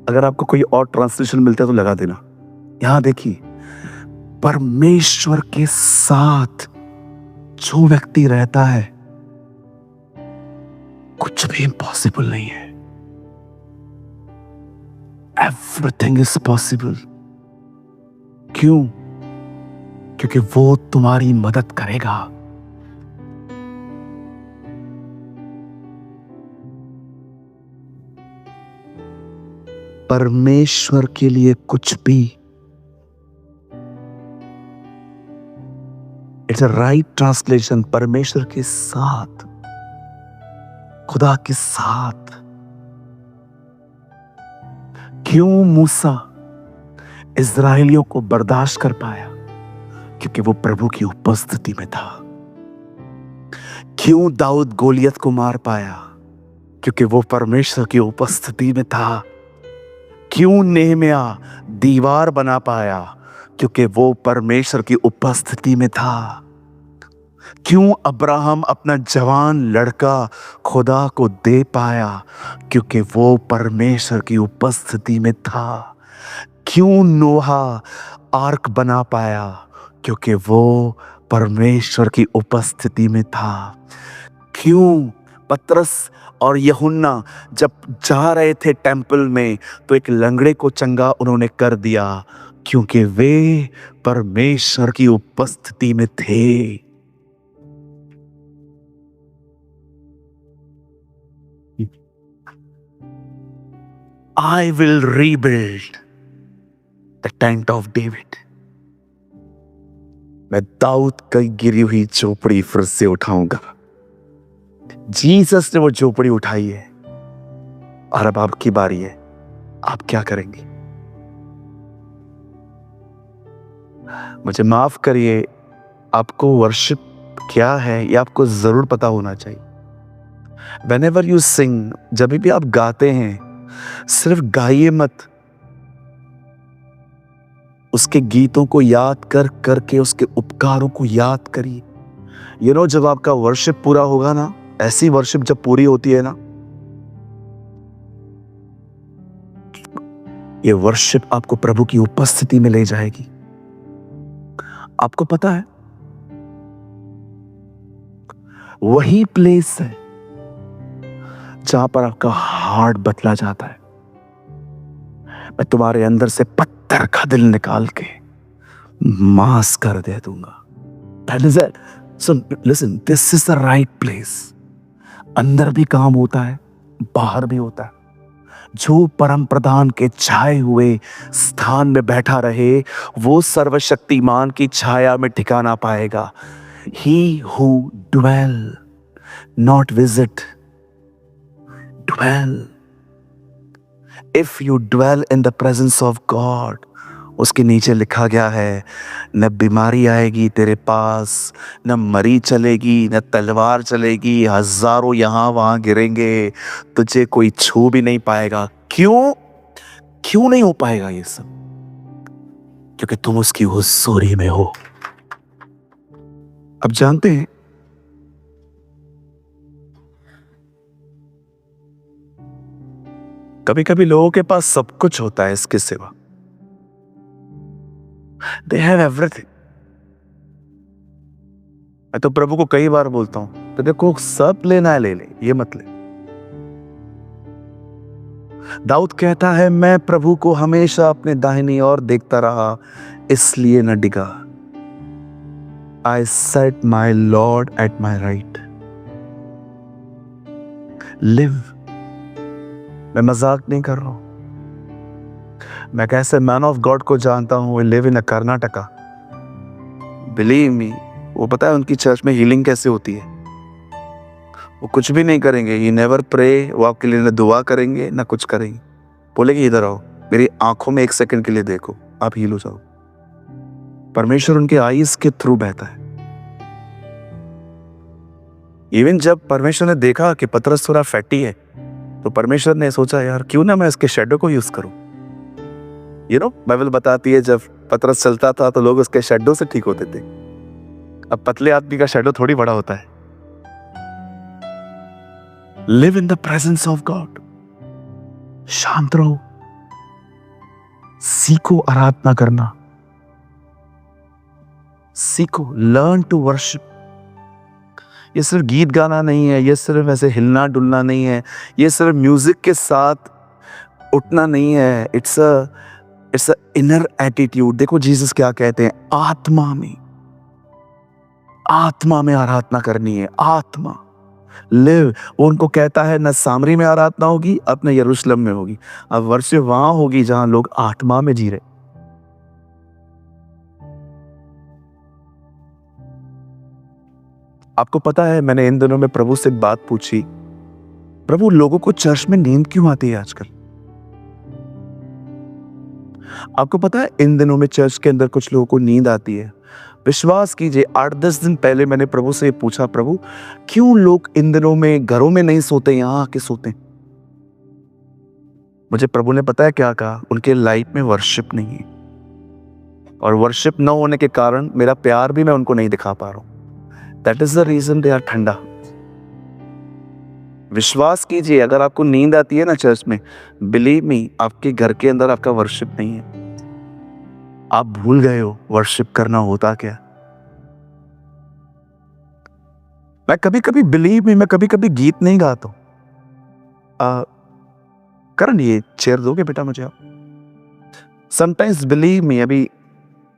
अगर आपको कोई और ट्रांसलेशन मिलता है तो लगा देना। यहां देखिए, परमेश्वर के साथ जो व्यक्ति रहता है कुछ भी इम्पॉसिबल नहीं है। Everything is possible. क्यों? क्योंकि वो तुम्हारी मदद करेगा। परमेश्वर के लिए कुछ भी इट्स अ राइट ट्रांसलेशन, परमेश्वर के साथ, खुदा के साथ। क्यों मूसा इस्राएलियों को बर्दाश्त कर पाया? क्योंकि वो प्रभु की उपस्थिति में था। क्यों दाऊद गोलियत को मार पाया? क्योंकि वो परमेश्वर की उपस्थिति में था। क्यों नेहमिया दीवार बना पाया? क्योंकि वो परमेश्वर की उपस्थिति में था। क्यों अब्राहम अपना जवान लड़का खुदा को दे पाया? क्योंकि वो परमेश्वर की उपस्थिति में था। क्यों नोहा आर्क बना पाया? क्योंकि वो परमेश्वर की उपस्थिति में था। क्यों पतरस और यूहन्ना जब जा रहे थे टेंपल में तो एक लंगड़े को चंगा उन्होंने कर दिया? क्योंकि वे परमेश्वर की उपस्थिति में थे। I will rebuild the tent of David. मैं दाऊद की गिरी हुई झोपड़ी फिर से उठाऊंगा। जीसस ने वो झोपड़ी उठाई है और अब आपकी बारी है। आप क्या करेंगे? मुझे माफ करिए, आपको वर्शिप क्या है ये आपको जरूर पता होना चाहिए। Whenever you sing, जब भी आप गाते हैं, सिर्फ गाइए मत, उसके गीतों को याद कर करके उसके उपकारों को याद करिए। जब आपका वर्शिप पूरा होगा ना, ऐसी वर्शिप जब पूरी होती है ना, ये वर्शिप आपको प्रभु की उपस्थिति में ले जाएगी। आपको पता है, वही प्लेस है जहां पर आपका हार्ट बदला जाता है। मैं तुम्हारे अंदर से पत्थर का दिल निकाल के मांस कर दे दूंगा। That is it. So listen, this is the right place. अंदर भी काम होता है, बाहर भी होता है। जो परम प्रधान के छाए हुए स्थान में बैठा रहे, वो सर्वशक्तिमान की छाया में ठिकाना पाएगा। He who dwell, not visit, dwell. If you dwell in the presence of God, उसके नीचे लिखा गया है, न बीमारी आएगी तेरे पास, न मरी चलेगी, न तलवार चलेगी, हजारों यहां वहां गिरेंगे, तुझे कोई छू भी नहीं पाएगा। क्यों नहीं हो पाएगा ये सब? क्योंकि तुम उसकी हुजूरी में हो। अब जानते हैं, कभी कभी लोगों के पास सब कुछ होता है इसके सिवा। They have everything. मैं तो प्रभु को कई बार बोलता हूं, तो देखो सब लेना है ले ले, ये मत ले। दाऊद कहता है, मैं प्रभु को हमेशा अपने दाहिनी ओर देखता रहा, इसलिए न डिगा। I set my Lord at my right. Live. मैं मजाक नहीं कर रहा हूं। मैं कैसे मैन ऑफ गॉड को जानता हूं, live in Karnataka. Believe me, वो पता है उनकी चर्च में हीलिंग कैसे होती है। वो कुछ भी नहीं करेंगे, ही नेवर प्रे। वो आपके लिए न दुआ करेंगे ना कुछ करेंगे। बोलेंगे इधर आओ, मेरी आंखों में 1 सेकंड के लिए देखो, आप हील हो जाओ। परमेश्वर उनके आईज के थ्रू बहता है। इवन जब परमेश्वर ने देखा कि पतरस थोड़ा फैटी है, तो परमेश्वर ने सोचा, यार क्यों ना मैं इसके शेडो को यूज करूं। बाइबल बताती है जब पतरस चलता था तो लोग उसके शेडो से ठीक होते थे। अब पतले आदमी का शेडो थोड़ी बड़ा होता है। Live in the presence of God. शांत रहो, सीखो आराधना करना, सीखो, लर्न टू वर्शिप। ये सिर्फ गीत गाना नहीं है, ये सिर्फ ऐसे हिलना डुलना नहीं है, ये सिर्फ म्यूजिक के साथ उठना नहीं है। It's a inner attitude. देखो जीसस क्या कहते हैं, आत्मा में आराधना करनी है। आत्मा लिव। वो उनको कहता है, न सामरी में आराधना होगी, अब न यरूशलेम में होगी, अब वर्षे वहां होगी जहां लोग आत्मा में जी रहे। आपको पता है, मैंने इन दिनों में प्रभु से एक बात पूछी, प्रभु लोगों को चर्च में नींद क्यों आती है आजकल? आपको पता है इन दिनों में चर्च के अंदर कुछ लोगों को नींद आती है। विश्वास कीजिए 8-10 दिन पहले मैंने प्रभु से पूछा, प्रभु क्यों लोग इन दिनों में घरों में नहीं सोते, यहां आके सोते? मुझे प्रभु ने पता है क्या कहा, उनके लाइफ में वर्शिप नहीं है, और वर्शिप न होने के कारण मेरा प्यार भी मैं उनको नहीं दिखा पा रहा हूं। That is the reason they are ठंडा। विश्वास कीजिए, अगर आपको नींद आती है ना चर्च में, बिलीव मी, आपके घर के अंदर आपका वर्शिप नहीं है। आप भूल गए हो वर्शिप करना होता क्या। मैं कभी कभी, बिलीव मी, मैं कभी कभी गीत नहीं गाता हूं। करण, ये चेयर दोगे बेटा मुझे आप? समटाइम्स बिलीव मी, अभी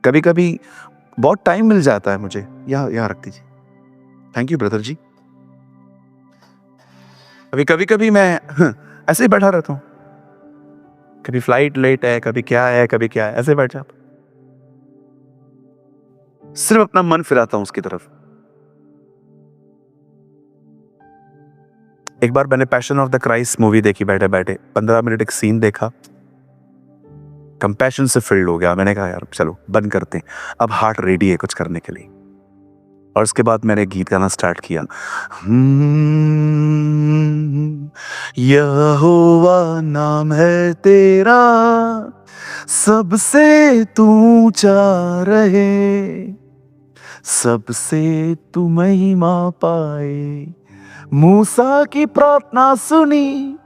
कभी कभी बहुत टाइम मिल जाता है मुझे। यहाँ रख दीजिए। थैंक यू ब्रदर जी। अभी कभी कभी मैं ऐसे ही बैठा रहता हूं, कभी फ्लाइट लेट है, कभी क्या है, कभी क्या है, ऐसे बैठ जाता, सिर्फ अपना मन फिराता हूं उसकी तरफ। एक बार मैंने passion of the Christ movie देखी, बैठे बैठे 15 मिनट एक सीन देखा, कंपैशन से फिल्ड हो गया। मैंने कहा यार चलो बंद करते हैं, अब हार्ट रेडी है कुछ करने के लिए। और उसके बाद मैंने गीत गाना स्टार्ट किया। यहोवा नाम है तेरा, सबसे तू ऊंचा रहे, सबसे तू महिमा पाए। मूसा की प्रार्थना सुनी,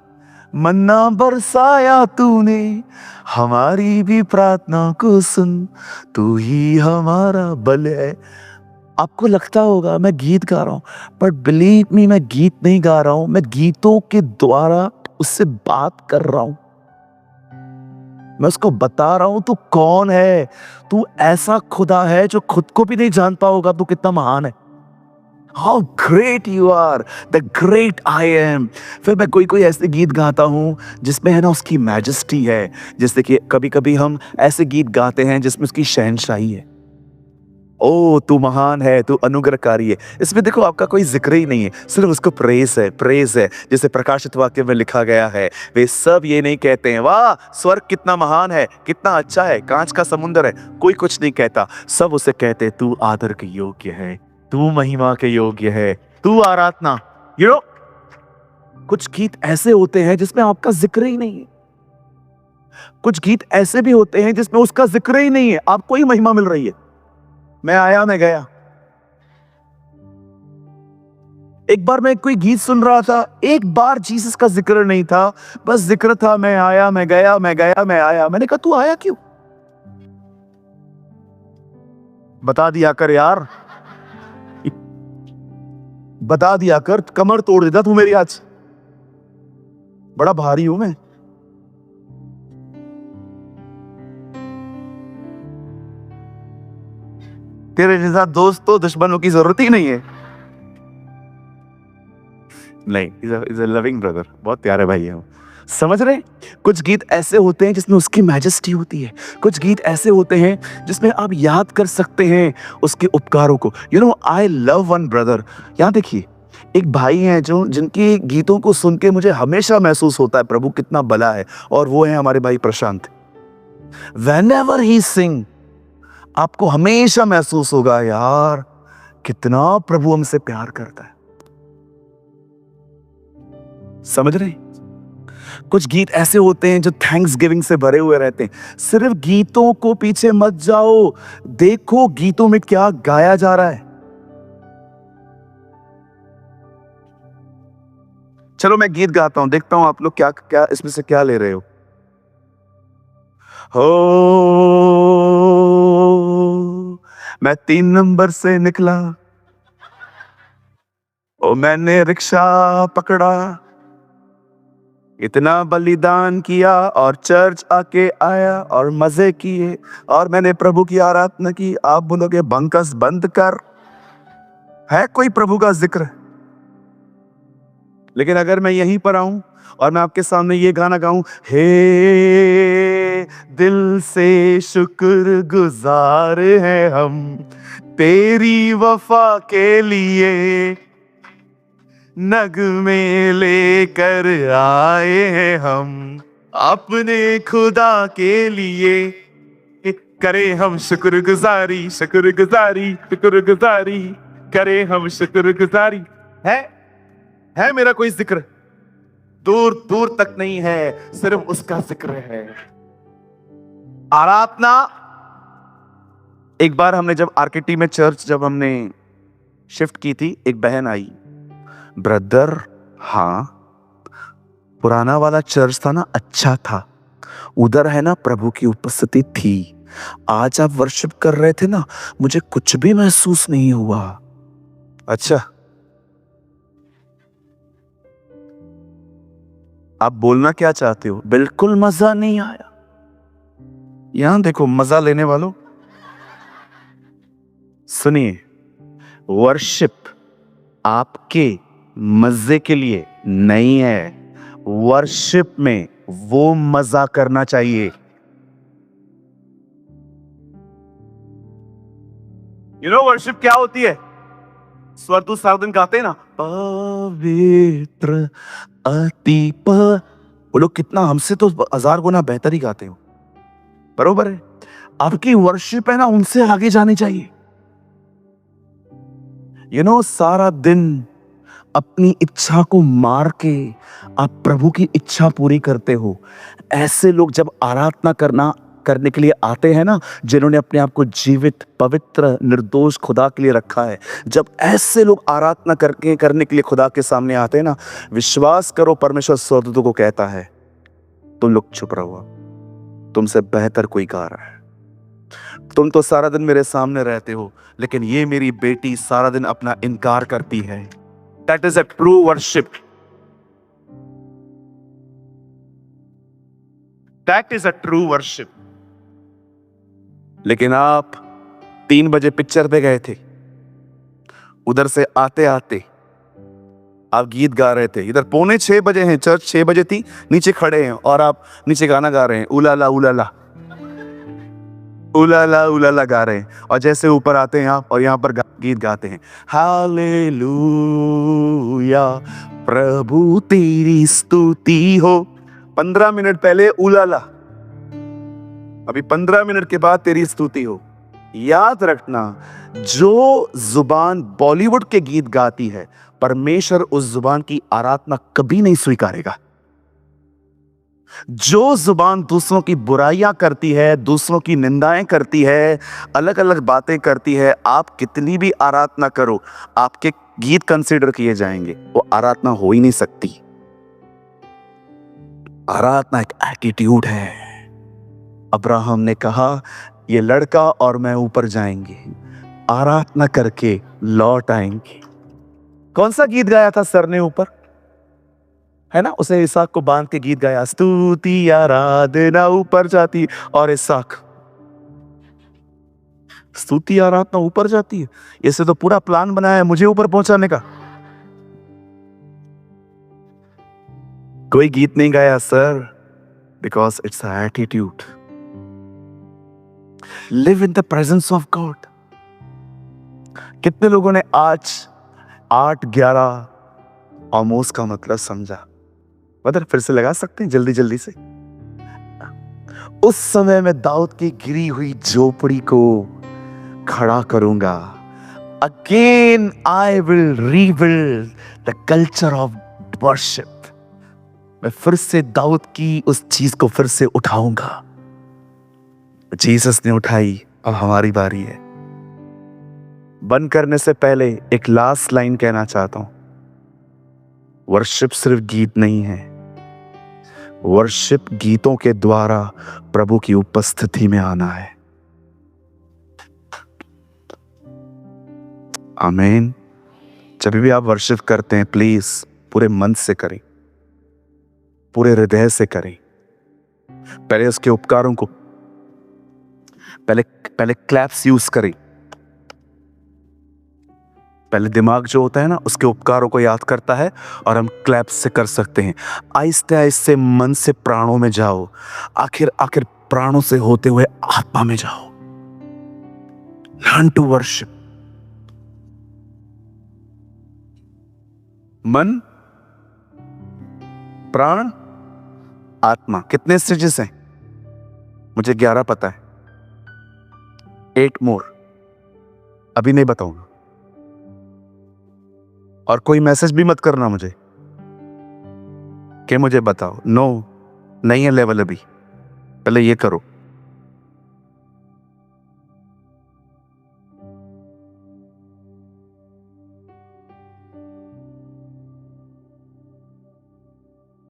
मन्ना बरसाया तूने, हमारी भी प्रार्थना को सुन, तू ही हमारा बल है। आपको लगता होगा मैं गीत गा रहा हूं, बट बिलीव मी, मैं गीत नहीं गा रहा हूं, मैं गीतों के द्वारा उससे बात कर रहा हूं। मैं उसको बता रहा हूं तू कौन है। तू ऐसा खुदा है जो खुद को भी नहीं जानता होगा तू कितना महान है। How great you are, the great I am। फिर मैं कोई ऐसे गीत गाता हूँ जिसमें है ना उसकी मैजेस्टी है। जैसे कि कभी कभी हम ऐसे गीत गाते हैं जिसमें उसकी शहनशाही है। ओ तू महान है, तू अनुग्रहकारी है। इसमें देखो आपका कोई जिक्र ही नहीं है, सिर्फ उसको प्रेज है, प्रेज है। जैसे प्रकाशित वाक्य में लिखा गया है, वे सब ये नहीं कहते हैं वाह स्वर्ग कितना महान है, कितना अच्छा है, कांच का समुंदर है। कोई कुछ नहीं कहता, सब उसे कहते तू आदर के योग्य है, तू महिमा के योग्य है, तू आराधना। यू नो, कुछ गीत ऐसे होते हैं जिसमें आपका जिक्र ही नहीं है। कुछ गीत ऐसे भी होते हैं जिसमें उसका जिक्र ही नहीं है, आपको ही महिमा मिल रही है। मैं आया मैं गया। एक बार मैं कोई गीत सुन रहा था, एक बार जीसस का जिक्र नहीं था, बस जिक्र था मैं आया मैं गया, मैं गया मैं आया। मैंने कहा तू आया क्यों? बता दिया कर यार, बता दिया कर, कमर तोड़ देता तू मेरी आज, बड़ा भारी हूं मैं। तेरे जैसा दोस्त तो दुश्मनों की जरूरत ही नहीं है। नहीं, इज अ लविंग ब्रदर, बहुत प्यारे भाई है वो। समझ रहे? कुछ गीत ऐसे होते हैं जिसमें उसकी मैजेस्टी होती है। कुछ गीत ऐसे होते हैं जिसमें आप याद कर सकते हैं उसके उपकारों को। You know, I love one brother. यहाँ देखिए, एक भाई हैं जो जिनके गीतों को सुन के मुझे हमेशा महसूस होता है प्रभु कितना भला है, और वो है हमारे भाई प्रशांत। Whenever he sing, आपको हमेशा महसूस होगा यार कितना प्रभु हमसे प्यार करता है। समझ रहे? कुछ गीत ऐसे होते हैं जो थैंक्स गिविंग से भरे हुए रहते हैं। सिर्फ गीतों को पीछे मत जाओ, देखो गीतों में क्या गाया जा रहा है। चलो मैं गीत गाता हूं, देखता हूं आप लोग क्या क्या इसमें से क्या ले रहे हो। मैं 3 नंबर से निकला, ओ मैंने रिक्शा पकड़ा, इतना बलिदान किया और चर्च आके आया और मजे किए और मैंने प्रभु की आराधना की। आप बोलोगे बंकस बंद कर, है कोई प्रभु का जिक्र? लेकिन अगर मैं यहीं पर आऊं और मैं आपके सामने ये गाना गाऊं, हे दिल से शुक्र गुजार हैं हम, तेरी वफा के लिए नगमे लेकर आए हैं हम, अपने खुदा के लिए करें हम शुक्रगुजारी, शुक्रगुजारी, शुक्रगुजारी, करें हम शुक्रगुजारी। है मेरा कोई जिक्र? दूर दूर तक नहीं है, सिर्फ उसका जिक्र है। आराधना, एक बार हमने जब आरकेटी में चर्च जब हमने शिफ्ट की थी, एक बहन आई, ब्रदर हाँ पुराना वाला चर्च था ना, अच्छा था, उधर है ना प्रभु की उपस्थिति थी, आज आप वर्शिप कर रहे थे ना, मुझे कुछ भी महसूस नहीं हुआ। अच्छा, आप बोलना क्या चाहते हो? बिल्कुल मजा नहीं आया। यहां देखो मजा लेने वालों, सुनिए, वर्शिप आपके मजे के लिए नहीं है, वर्शिप में वो मजा करना चाहिए। वर्शिप क्या होती है? स्वरदूत सारा दिन गाते हैं ना, पवित्र अति वो लोग कितना हमसे तो 1000 गुना बेहतर ही गाते हो, बरोबर है। आपकी वर्शिप है ना, उनसे आगे जानी चाहिए। सारा दिन अपनी इच्छा को मार के आप प्रभु की इच्छा पूरी करते हो। ऐसे लोग जब आराधना करने के लिए आते हैं ना, जिन्होंने अपने आप को जीवित, पवित्र, निर्दोष खुदा के लिए रखा है, जब ऐसे लोग आराधना करने के लिए खुदा के सामने आते हैं ना, विश्वास करो परमेश्वर स्वर्गदूतों को कहता है, तुम लोग चुप रहो, तुमसे बेहतर कोई गा रहा है। तुम तो सारा दिन मेरे सामने रहते हो, लेकिन ये मेरी बेटी सारा दिन अपना इनकार करती है। That is a true worship. That is a true worship. लेकिन आप 3 बजे पिक्चर पे गए थे, उधर से आते आते आप गीत गा रहे थे, इधर 5:45 बजे हैं, चर्च 6 बजे थी, नीचे खड़े हैं और आप नीचे गाना गा रहे हैं, उलाला उलाला उलाला उलाला गा रहे हैं, और जैसे ऊपर आते हैं आप और यहाँ पर गीत गाते हैं, हालेलुया प्रभु तेरी स्तुति हो। 15 मिनट पहले उलाला, अभी 15 मिनट के बाद तेरी स्तुति हो। याद रखना, जो जुबान बॉलीवुड के गीत गाती है, परमेश्वर उस जुबान की आराधना कभी नहीं स्वीकारेगा। जो जुबान दूसरों की बुराइयां करती है, दूसरों की निंदाएं करती है, अलग अलग बातें करती है, आप कितनी भी आराधना करो, आपके गीत कंसीडर किए जाएंगे, वो आराधना हो ही नहीं सकती। आराधना एक एटीट्यूड है। अब्राहम ने कहा, ये लड़का और मैं ऊपर जाएंगे, आराधना करके लौट आएंगे। कौन सा गीत गाया था सर ने ऊपर, है ना? उसे इसहाक को बांध के गीत गाया, स्तुति आराधना ऊपर जाती, और इसहाक, स्तुति आराधना ऊपर जाती है। इसे तो पूरा प्लान बनाया है मुझे ऊपर पहुंचाने का। कोई गीत नहीं गाया sir, because it's a attitude. Live in the presence of God. कितने लोगों ने आज 8-11 आमोस का मतलब समझा? मतलब फिर से लगा सकते हैं जल्दी जल्दी से। उस समय मैं दाऊद की गिरी हुई झोपड़ी को खड़ा करूंगा। Again I will rebuild the culture of worship. मैं फिर से दाऊद की उस चीज को फिर से उठाऊंगा। जीसस ने उठाई, अब हमारी बारी है। बंद करने से पहले एक लास्ट लाइन कहना चाहता हूं। वर्शिप सिर्फ गीत नहीं है, वर्शिप गीतों के द्वारा प्रभु की उपस्थिति में आना है। आमीन। जब भी आप वर्शिप करते हैं, प्लीज पूरे मन से करें, पूरे हृदय से करें। पहले उसके उपकारों को पहले क्लैप्स यूज करें। पहले दिमाग जो होता है ना, उसके उपकारों को याद करता है, और हम क्लैप से कर सकते हैं। आहिस्ते आहिस्ते मन से प्राणों में जाओ, आखिर प्राणों से होते हुए आत्मा में जाओ। Learn to worship. मन, प्राण, आत्मा। कितने स्टेजेस हैं? मुझे 11 पता है। 8 मोर, अभी नहीं बताऊंगा। और कोई मैसेज भी मत करना मुझे कि मुझे बताओ। नो, नहीं है लेवल अभी, पहले ये करो।